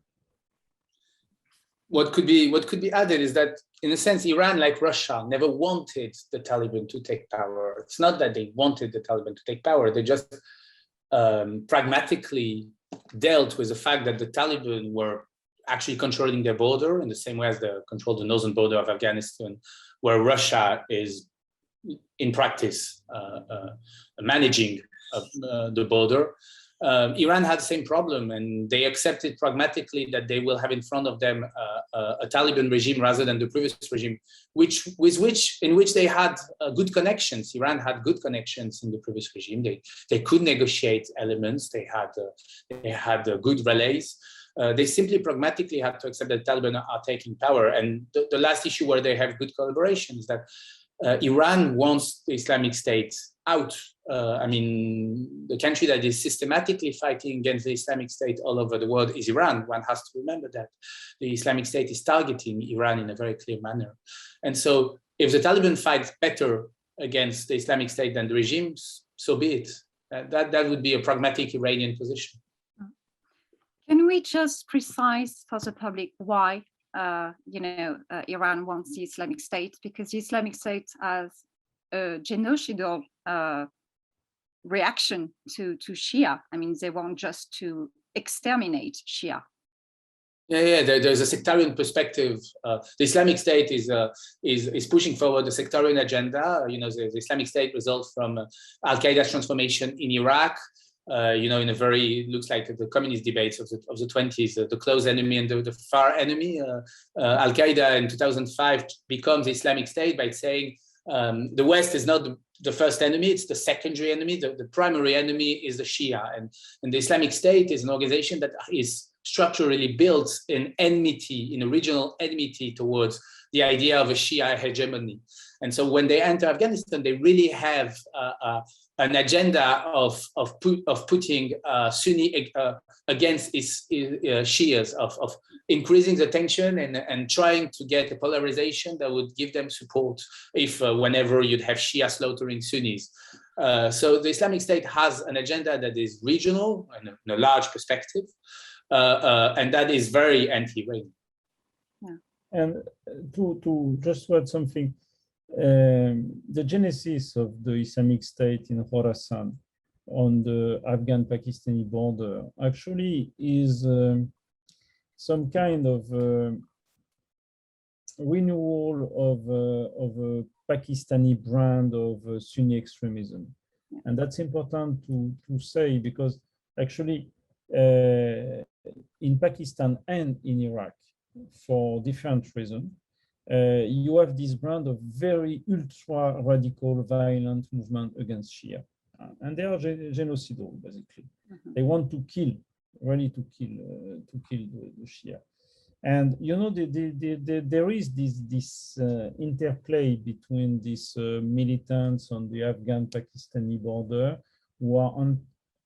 What could be added is that, in a sense, Iran, like Russia, never wanted the Taliban to take power. It's not that they wanted the Taliban to take power. They just pragmatically dealt with the fact that the Taliban actually controlling their border in the same way as they control the northern border of Afghanistan, where Russia is in practice managing the border. Iran had the same problem, and they accepted pragmatically that they will have in front of them a Taliban regime rather than the previous regime, in which they had good connections. Iran had good connections in the previous regime. They could negotiate elements. They had good relays. They simply pragmatically had to accept that the Taliban are taking power. And the last issue where they have good collaboration is that Iran wants the Islamic State out. I mean, the country that is systematically fighting against the Islamic State all over the world is Iran. One has to remember that the Islamic State is targeting Iran in a very clear manner. And so if the Taliban fights better against the Islamic State than the regime, so be it. That would be a pragmatic Iranian position. Can we just precise for the public why Iran wants the Islamic State? Because the Islamic State has a genocidal reaction to Shia. I mean, they want just to exterminate Shia. Yeah, there's a sectarian perspective. The Islamic State is pushing forward the sectarian agenda. You know, the Islamic State results from Al-Qaeda's transformation in Iraq. In a very, looks like the communist debates of the 20s, the close enemy and the far enemy. Al-Qaeda in 2005 becomes the Islamic State by saying the West is not the first enemy, it's the secondary enemy. The primary enemy is the Shia. And the Islamic State is an organization that is structurally built in enmity, in a regional enmity towards the idea of a Shia hegemony. And so when they enter Afghanistan, they really have an agenda of putting Sunni against Shias, of increasing the tension and trying to get a polarization that would give them support if whenever you'd have Shia slaughtering Sunnis. So the Islamic State has an agenda that is regional and in a large perspective, and that is very anti-Iranian. Yeah. And to just add something, the genesis of the Islamic State in Khorasan on the Afghan-Pakistani border actually is some kind of renewal of a Pakistani brand of Sunni extremism. And that's important to say, because actually in Pakistan and in Iraq, for different reasons, you have this brand of very ultra-radical, violent movement against Shia. And they are genocidal, basically. Mm-hmm. They want to kill, really to kill the Shia. And, you know, there is this interplay between these militants on the Afghan-Pakistani border who are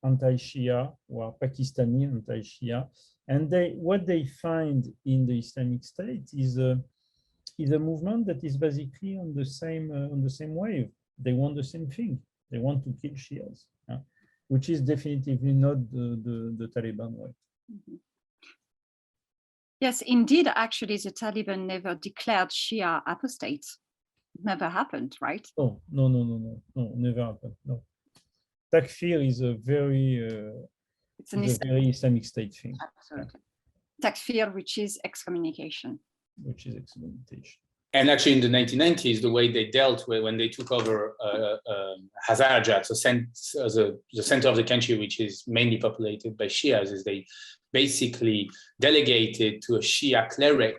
anti-Shia, who are Pakistani anti-Shia. And what they find in the Islamic State is a movement that is basically on the same wave. They want the same thing. They want to kill Shias, which is definitively not the Taliban way. Mm-hmm. Yes, indeed. Actually, the Taliban never declared Shia apostates. It never happened, right? Oh, no, never happened. No, takfir is a very very Islamic State thing. Absolutely. Yeah. Takfir, which is excommunication. And actually, in the 1990s, the way they dealt with when they took over Hazarajat, so the center of the country, which is mainly populated by Shias, is they basically delegated to a Shia cleric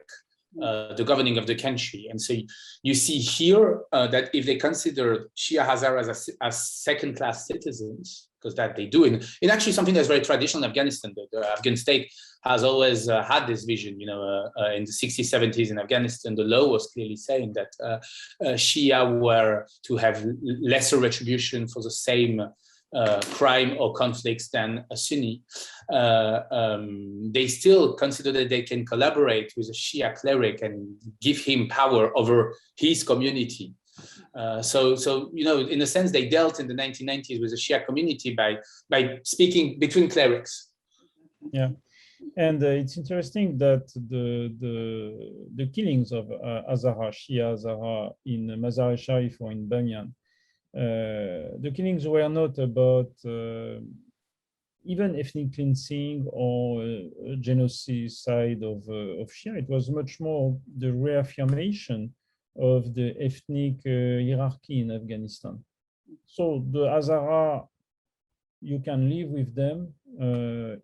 the governing of the country. And so you see here that if they consider Shia Hazaras as second-class citizens, because that they do, and actually something that's very traditional in Afghanistan. The Afghan state has always had this vision, you know, in the 60s, 70s in Afghanistan, the law was clearly saying that Shia were to have lesser retribution for the same crime or conflicts than a Sunni. They still consider that they can collaborate with a Shia cleric and give him power over his community. So you know, in a sense, they dealt in the 1990s with the Shia community by speaking between clerics. Yeah, and it's interesting that the killings of Shia Hazara in Mazar-e-Sharif or in Bamiyan, the killings were not about even ethnic cleansing or genocide of Shia. It was much more the reaffirmation of the ethnic hierarchy in Afghanistan. So the Hazara, you can live with them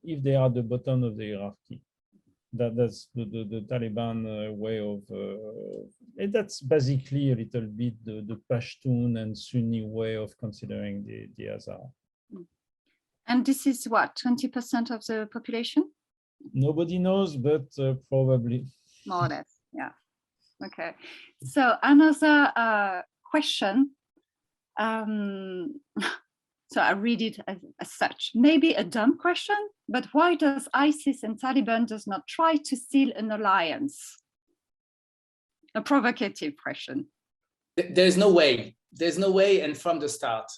if they are at the bottom of the hierarchy. That's the Taliban way of, and that's basically a little bit the Pashtun and Sunni way of considering the Hazara. And this is what, 20% of the population? Nobody knows, but probably. More or less, yeah. Okay. So another question. So I read it as such. Maybe a dumb question, but why does ISIS and Taliban does not try to seal an alliance? A provocative question. There's no way. There's no way, and from the start,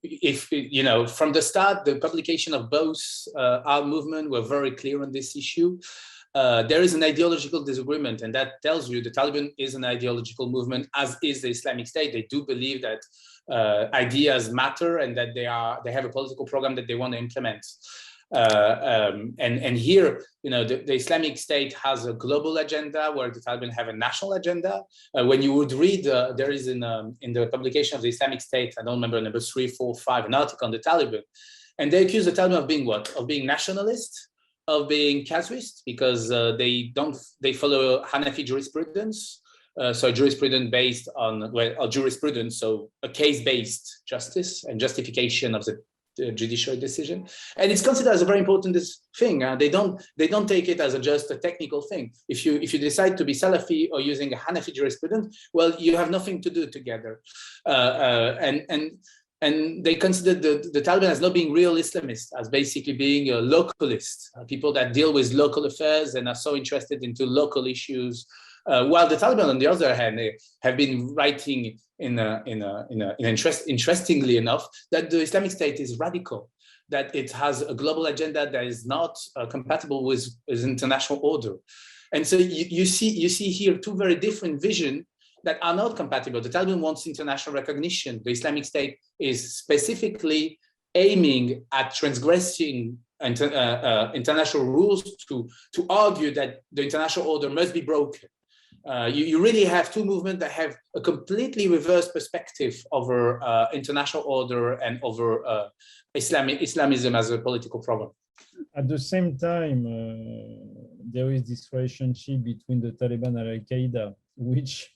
if you know, from the start, the publication of both our movement were very clear on this issue. There is an ideological disagreement, and that tells you the Taliban is an ideological movement, as is the Islamic State. They do believe that ideas matter and that they have a political program that they want to implement. And here, you know, the Islamic State has a global agenda where the Taliban have a national agenda. When you would read, there is in the publication of the Islamic State, I don't remember number 3, 4, 5, an article on the Taliban, and they accuse the Taliban of being what? Of being nationalist, of being casuist, because they follow Hanafi jurisprudence. So jurisprudence based on, well, jurisprudence, so a case-based justice and justification of the judicial decision, and it's considered as a very important thing. They don't take it as just a technical thing. If you decide to be Salafi or using a Hanafi jurisprudence, well, you have nothing to do together. And they consider the Taliban as not being real Islamists, as basically being a localist, people that deal with local affairs and are so interested into local issues. While the Taliban, on the other hand, they have been writing interestingly enough, that the Islamic State is radical, that it has a global agenda that is not compatible with international order. And so you see here two very different visions that are not compatible. The Taliban wants international recognition. The Islamic State is specifically aiming at transgressing international rules to argue that the international order must be broken. You really have two movements that have a completely reverse perspective over international order and over Islamism as a political problem. At the same time, there is this relationship between the Taliban and Al-Qaeda, which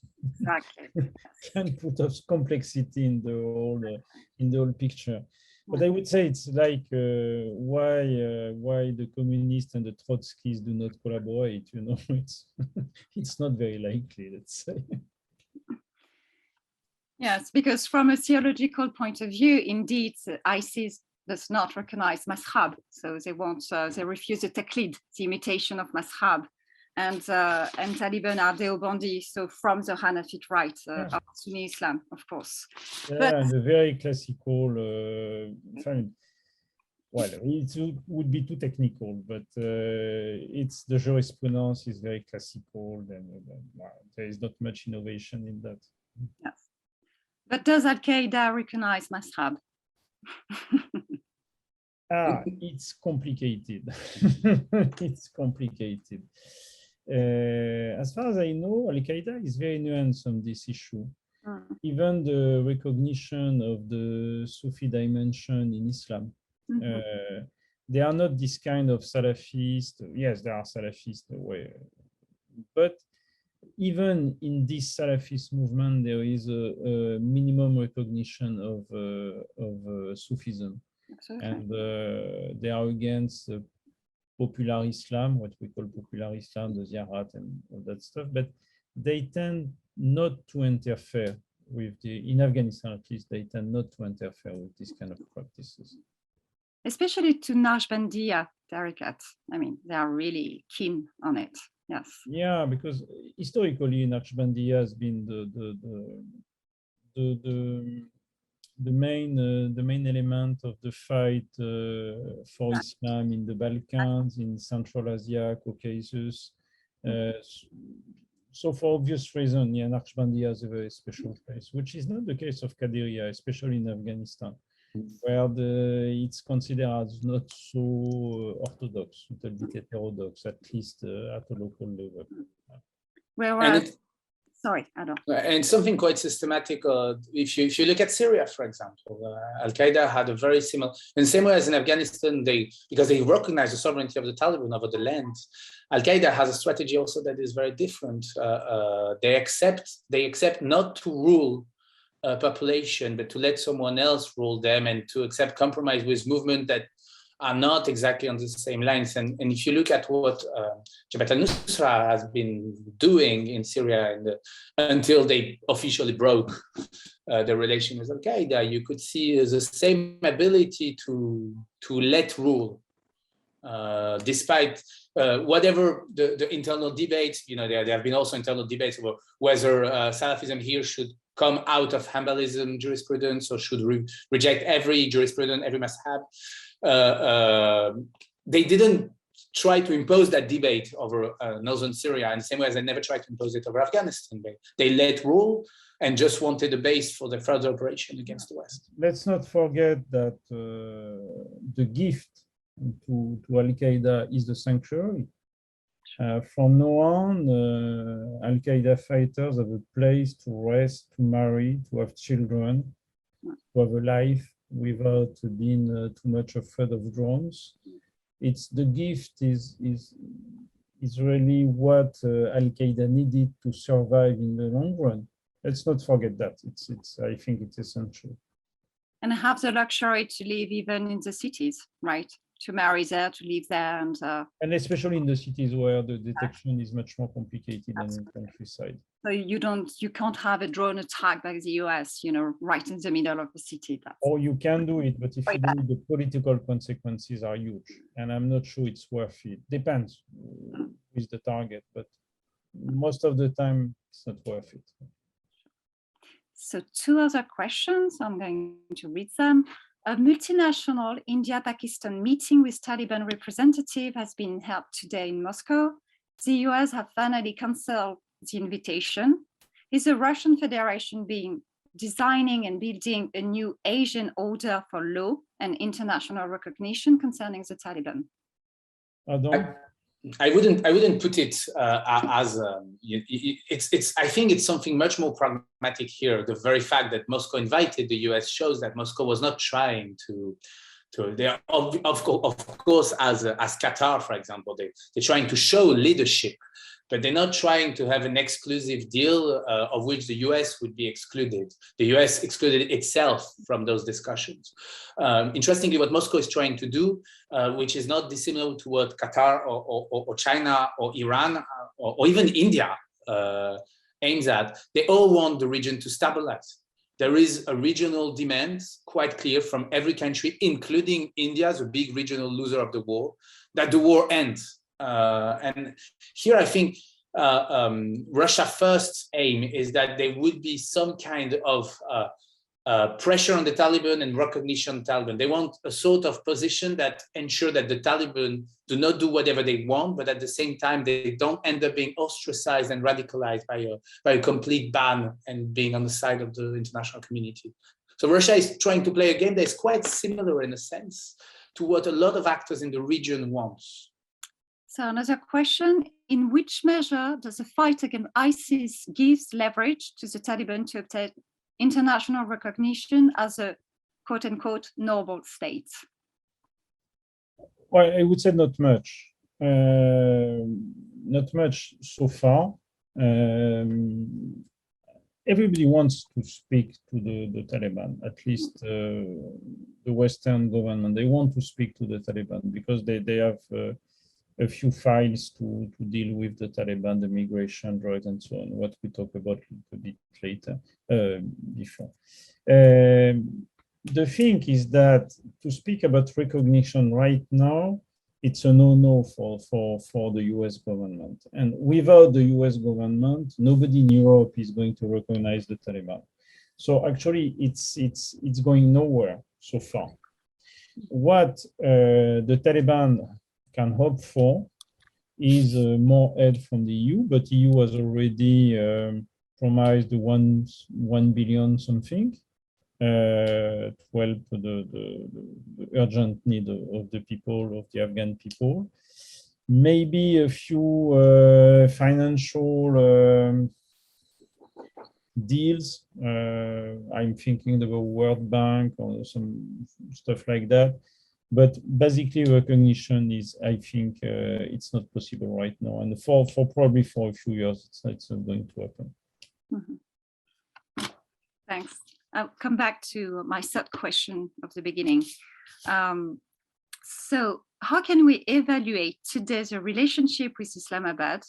can put us complexity in the whole picture. But I would say it's like why the communists and the Trotskyists do not collaborate. You know, it's not very likely, let's say. Yes, because from a theological point of view, indeed, ISIS does not recognize Mazhab, so they refuse the taqlid, the imitation of Mazhab, and Taliban are Deobandi, so from the Hanafite right of Sunni Islam, of course. Yeah, but, and the very classical, well, it would be too technical, but it's the jurisprudence is very classical, and there is not much innovation in that. Yes. But does Al-Qaeda recognize Mazhab? It's complicated. It's complicated. As far as I know, Al-Qaeda is very nuanced on this issue. Even the recognition of the Sufi dimension in Islam. They are not this kind of Salafist. Yes, they are Salafist, but even in this Salafist movement, there is a minimum recognition of Sufism. Absolutely. And they are against popular Islam, what we call popular Islam, the Ziyarat and all that stuff, but they tend not to interfere with in Afghanistan at least, they tend not to interfere with this kind of practices. Especially to Naqshbandiya Tariqat. I mean, they are really keen on it. Yes. Yeah, because historically, Naqshbandiya has been the main element of the fight for Islam in the Balkans, in Central Asia, Caucasus. So for obvious reason, Naqshbandiya is a very special case, which is not the case of Qadiriya, especially in Afghanistan. where it's considered as not so orthodox, a little bit heterodox, at least at a local level. Whereas, sorry, Adam. And something quite systematic, if you look at Syria, for example, Al-Qaeda had a very similar, in the same way as in Afghanistan, because they recognize the sovereignty of the Taliban over the land, Al-Qaeda has a strategy also that is very different. They accept not to rule a population, but to let someone else rule them, and to accept compromise with movements that are not exactly on the same lines. And if you look at what Jabhat al-Nusra has been doing in Syria until they officially broke the relation with Al-Qaeda, you could see the same ability to let rule, despite whatever the internal debates. There have been also internal debates over whether Salafism here should come out of Hanbalism jurisprudence or should reject every jurisprudence, every mazhab. They didn't try to impose that debate over northern Syria in the same way as they never tried to impose it over Afghanistan. They let rule and just wanted a base for the further operation against the West. Let's not forget that the gift to Al-Qaeda is the sanctuary. From now on, Al-Qaeda fighters have a place to rest, to marry, to have children, to have a life without being too much afraid of drones. It's the gift is really what Al-Qaeda needed to survive in the long run. Let's not forget that. I think it's essential. And have the luxury to live even in the cities, right? To marry there, to live there, and especially in the cities where the detection is much more complicated than in countryside. So you can't have a drone attack by the US, right in the middle of the city. Or you can do it, but if you do it, the political consequences are huge, and I'm not sure it's worth it. Depends with the target, but most of the time it's not worth it. So 2 other questions, I'm going to read them. A multinational India-Pakistan meeting with Taliban representative has been held today in Moscow. The US have finally cancelled the invitation. Is the Russian Federation designing and building a new Asian order for law and international recognition concerning the Taliban? I wouldn't put it as I think it's something much more pragmatic here. The very fact that Moscow invited the US shows that Moscow was not trying to they are of course as Qatar, for example, they're trying to show leadership, but they're not trying to have an exclusive deal of which the US would be excluded. The US excluded itself from those discussions. Interestingly, what Moscow is trying to do, which is not dissimilar to what Qatar or China or Iran or even India aims at, they all want the region to stabilize. There is a regional demand, quite clear from every country, including India, the big regional loser of the war, that the war ends. And here I think Russia's first aim is that there would be some kind of pressure on the Taliban and recognition of the Taliban. They want a sort of position that ensure that the Taliban do not do whatever they want, but at the same time, they don't end up being ostracized and radicalized by a complete ban and being on the side of the international community. So Russia is trying to play a game that is quite similar in a sense to what a lot of actors in the region want. So another question, in which measure does the fight against ISIS give leverage to the Taliban to obtain international recognition as a quote-unquote noble state? Well, I would say not much. Not much so far. Everybody wants to speak to the Taliban, at least the Western government. They want to speak to the Taliban because they have a few files to deal with the Taliban, the migration, drugs, and so on, what we talk about a bit later, before. The thing is that to speak about recognition right now, it's a no-no for the US government. And without the US government, nobody in Europe is going to recognize the Taliban. So actually, it's going nowhere so far. What the Taliban can hope for is more aid from the EU, but EU has already promised 1 billion something to help the urgent need of the people, of the Afghan people. Maybe a few financial deals. I'm thinking of a World Bank or some stuff like that. But basically, recognition is, I think, it's not possible right now. And for probably for a few years, it's not going to happen. Mm-hmm. Thanks. I'll come back to my third question of the beginning. So how can we evaluate today's relationship with Islamabad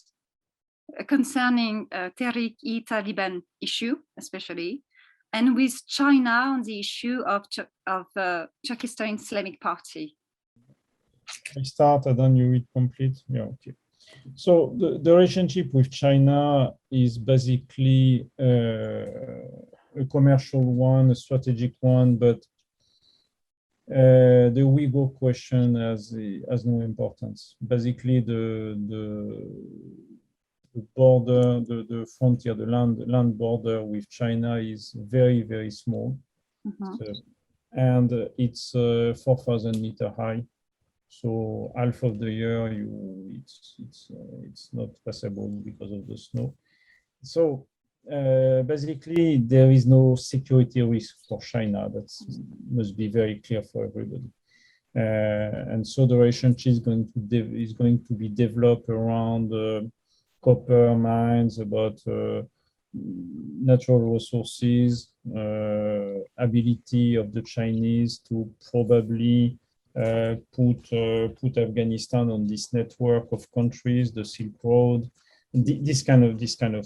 concerning Tehrik-e-Taliban issue, especially, and with China on the issue of Turkestan Islamic Party? I start, and then you read complete. Yeah, okay. So the relationship with China is basically a commercial one, a strategic one, but the Uyghur question has no importance. Basically, the border, the frontier, the land border with China is very, very small. Mm-hmm. And it's 4,000 meters high. So half of the year, it's not passable because of the snow. So basically, there is no security risk for China. That must be very clear for everybody. And so the relationship is going to be developed around copper mines, about natural resources, ability of the Chinese to probably put Afghanistan on this network of countries, the Silk Road, this kind of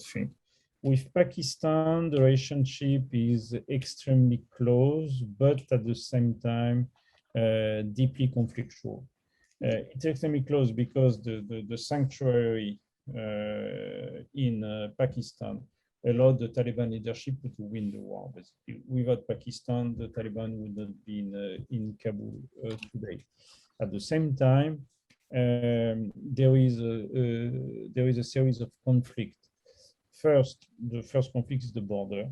thing. With Pakistan, the relationship is extremely close, but at the same time, deeply conflictual. It's extremely close because the sanctuary in Pakistan allowed the Taliban leadership to win the war. Basically, without Pakistan, the Taliban would not be in Kabul today. At the same time, there is a series of conflicts. The first conflict is the border,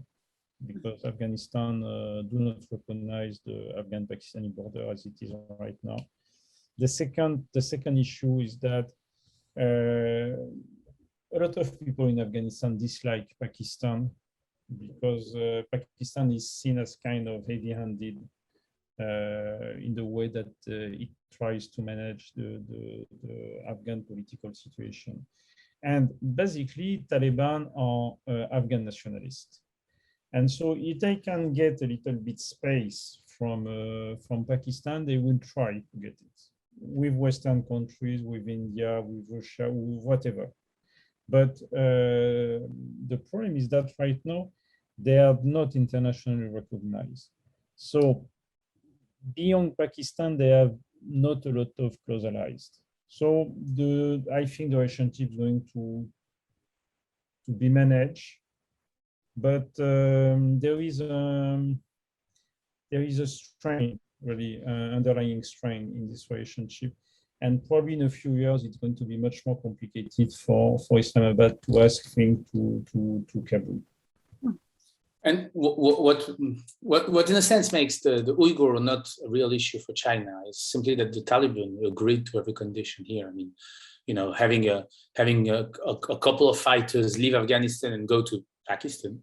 because Afghanistan do not recognize the Afghan-Pakistani border as it is right now. The second issue is that a lot of people in Afghanistan dislike Pakistan because Pakistan is seen as kind of heavy-handed in the way that it tries to manage the Afghan political situation. And basically, Taliban are Afghan nationalists. And so if they can get a little bit space from Pakistan, they will try to get it with Western countries, with India, with Russia, with whatever. But the problem is that right now, they are not internationally recognized. So beyond Pakistan, they have not a lot of close allies. So I think the relationship is going to be managed, but there is a strain, really underlying strain in this relationship. And probably in a few years, it's going to be much more complicated for Islamabad to ask things to Kabul. And what in a sense makes the Uyghur not a real issue for China is simply that the Taliban agreed to every condition here. I mean, you know, having a couple of fighters leave Afghanistan and go to Pakistan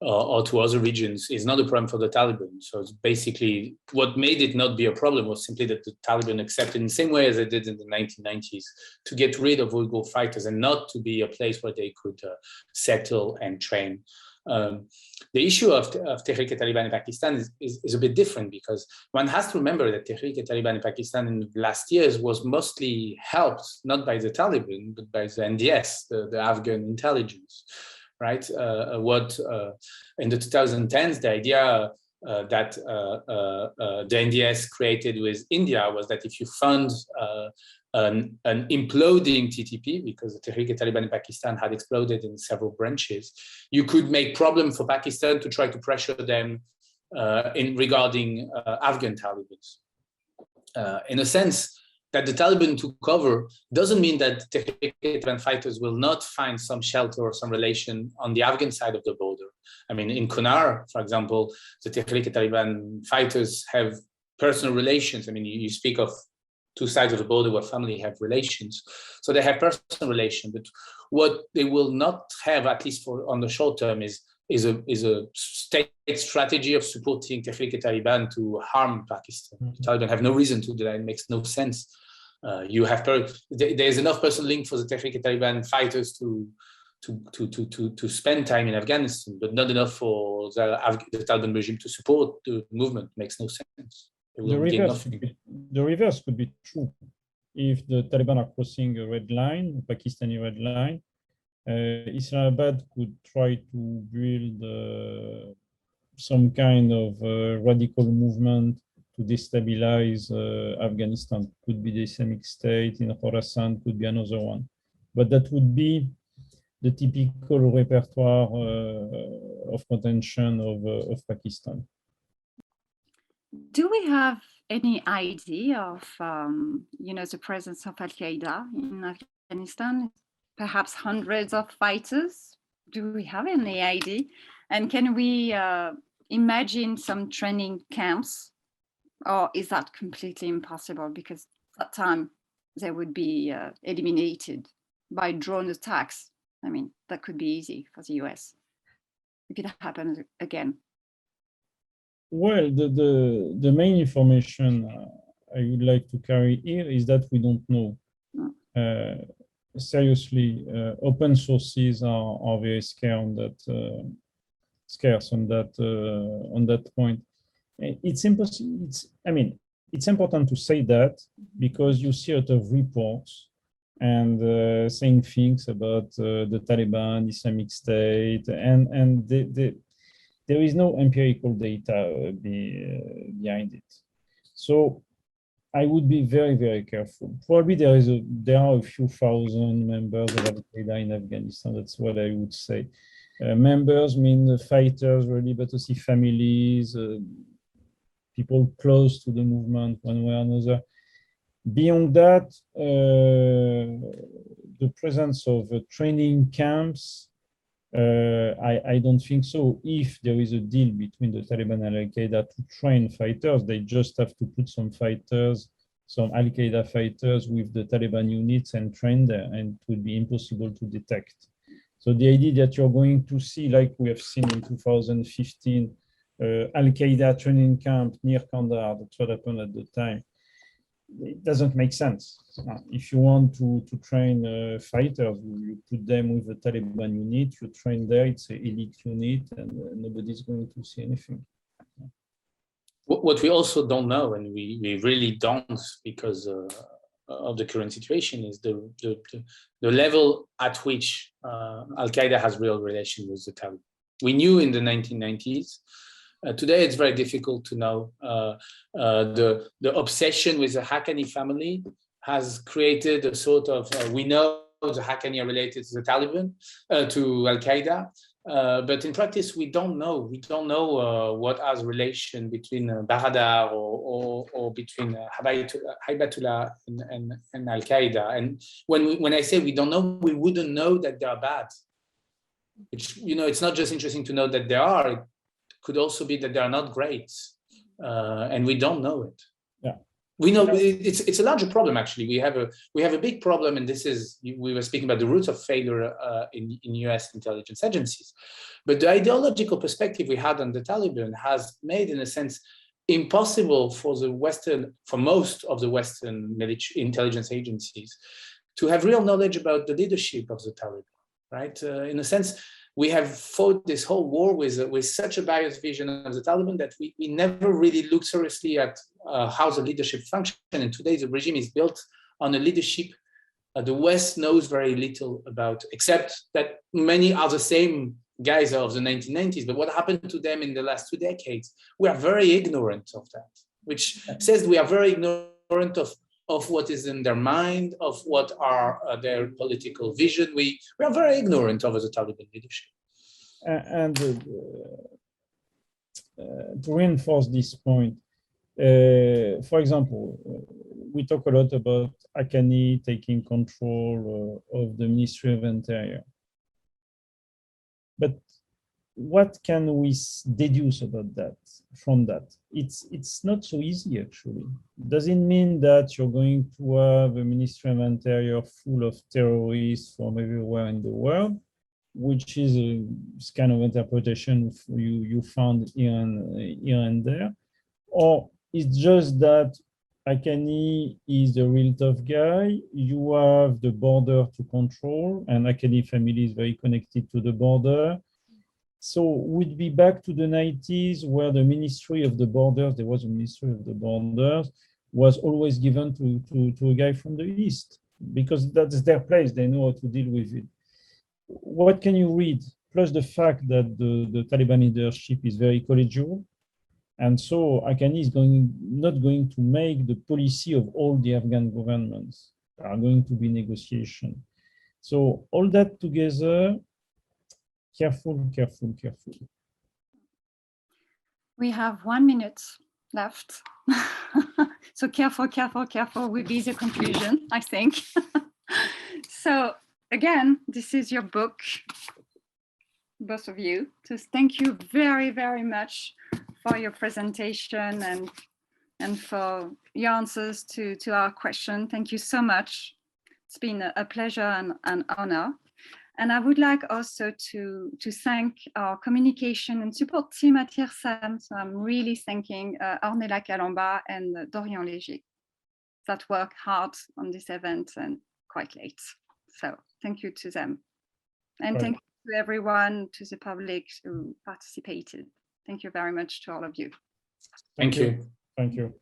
or to other regions is not a problem for the Taliban. So it's basically what made it not be a problem was simply that the Taliban accepted in the same way as they did in the 1990s to get rid of Uyghur fighters and not to be a place where they could settle and train. The issue of Tehrik-e-Taliban in Pakistan is a bit different because one has to remember that Tehrik-e-Taliban in Pakistan in the last years was mostly helped not by the Taliban but by the NDS, the Afghan intelligence. Right? In the 2010s, the idea that the NDS created with India was that if you fund an imploding TTP, because the Tehrik-e-Taliban in Pakistan had exploded in several branches, you could make problem for Pakistan to try to pressure them regarding Afghan Talibans. In a sense, that the Taliban took over doesn't mean that Taliban fighters will not find some shelter or some relation on the Afghan side of the border. I mean, in Kunar, for example, the Taliban fighters have personal relations. I mean, you speak of two sides of the border where family have relations. So they have personal relations, but what they will not have, at least for on the short term, is a state strategy of supporting Taliban to harm Pakistan. The Taliban have no reason to do that. It makes no sense. You have there's enough personal link for the Taliban fighters to spend time in Afghanistan, but not enough for the Taliban regime to support the movement. It makes no sense. The reverse could be true. If the Taliban are crossing a red line, a Pakistani red line, Islamabad could try to build some kind of radical movement to destabilize Afghanistan. Could be the Islamic State in Khorasan, could be another one. But that would be the typical repertoire of contention of Pakistan. Do we have any idea of, the presence of Al-Qaeda in Afghanistan? Perhaps hundreds of fighters? Do we have any idea? And can we imagine some training camps? Or is that completely impossible? Because at that time they would be eliminated by drone attacks. I mean, that could be easy for the US if it happens again. Well, the main information I would like to carry here is that we don't know. Seriously, open sources are very scarce on that point. It's impossible. It's important to say that because you see a lot of reports and saying things about the Taliban, Islamic State, and there is no empirical data behind it. So I would be very, very careful. Probably there are a few thousand members of Al-Qaeda in Afghanistan. That's what I would say. Members mean fighters, really, but also families, people close to the movement one way or another. Beyond that, the presence of training camps, I don't think so. If there is a deal between the Taliban and Al-Qaeda to train fighters, they just have to put some Al-Qaeda fighters with the Taliban units and train there, and it would be impossible to detect. So the idea that you're going to see, like we have seen in 2015, Al-Qaeda training camp near Kandahar, that's what happened at the time, it doesn't make sense. If you want to train fighters, you put them with the Taliban unit, you train there, it's an elite unit, and nobody's going to see anything. What we also don't know, and we really don't because of the current situation, is the level at which Al-Qaeda has real relation with the Taliban. We knew in the 1990s. Today, it's very difficult to know. The obsession with the Haqqani family has created a sort of, we know the Haqqani are related to the Taliban, to Al-Qaeda, but in practice, we don't know. We don't know what has relation between Baradar or between Haybatullah and Al-Qaeda. And when I say we don't know, we wouldn't know that they are bad. Which, it's not just interesting to know that they are. It could also be that they are not great, and we don't know it. Yeah, we know it's a larger problem. Actually, we have a big problem, and this is, we were speaking about the roots of failure in US intelligence agencies, but the ideological perspective we had on the Taliban has made, in a sense, impossible for most of the Western intelligence agencies to have real knowledge about the leadership of the Taliban. Right? In a sense, we have fought this whole war with such a biased vision of the Taliban that we never really looked seriously at how the leadership functions. And today the regime is built on a leadership the West knows very little about, except that many are the same guys of the 1990s. But what happened to them in the last 2 decades? We are very ignorant of that, which says we are very ignorant of what is in their mind, of what are their political vision. We are very ignorant of the Taliban leadership. And to reinforce this point, For example, we talk a lot about Haqqani taking control of the Ministry of Interior. But what can we deduce about that, from that? It's not so easy, actually. Does it mean that you're going to have a Ministry of Interior full of terrorists from everywhere in the world, which is a kind of interpretation you found here and there? Or it's just that Haqqani is the real tough guy, you have the border to control, and Haqqani family is very connected to the border. So we'd be back to the 90s where the Ministry of the Borders, there was a Ministry of the Borders, was always given to a guy from the East, because that's their place, they know how to deal with it. What can you read? Plus the fact that the Taliban leadership is very collegial, and so Haqqani is not going to make the policy of all the Afghan governments. There are going to be negotiations. So all that together, careful, careful, careful. We have 1 minute left. So careful, careful, careful will be the conclusion, I think. So again, this is your book, both of you. So thank you very, very much for your presentation and for your answers to our question. Thank you so much. It's been a pleasure and an honor. And I would like also to thank our communication and support team at IRSEM. So I'm really thanking Ornella Calamba and Dorian Léger that work hard on this event and quite late. So thank you to them. And Right. thank you to everyone, to the public who participated. Thank you very much to all of you. Thank you. Thank you.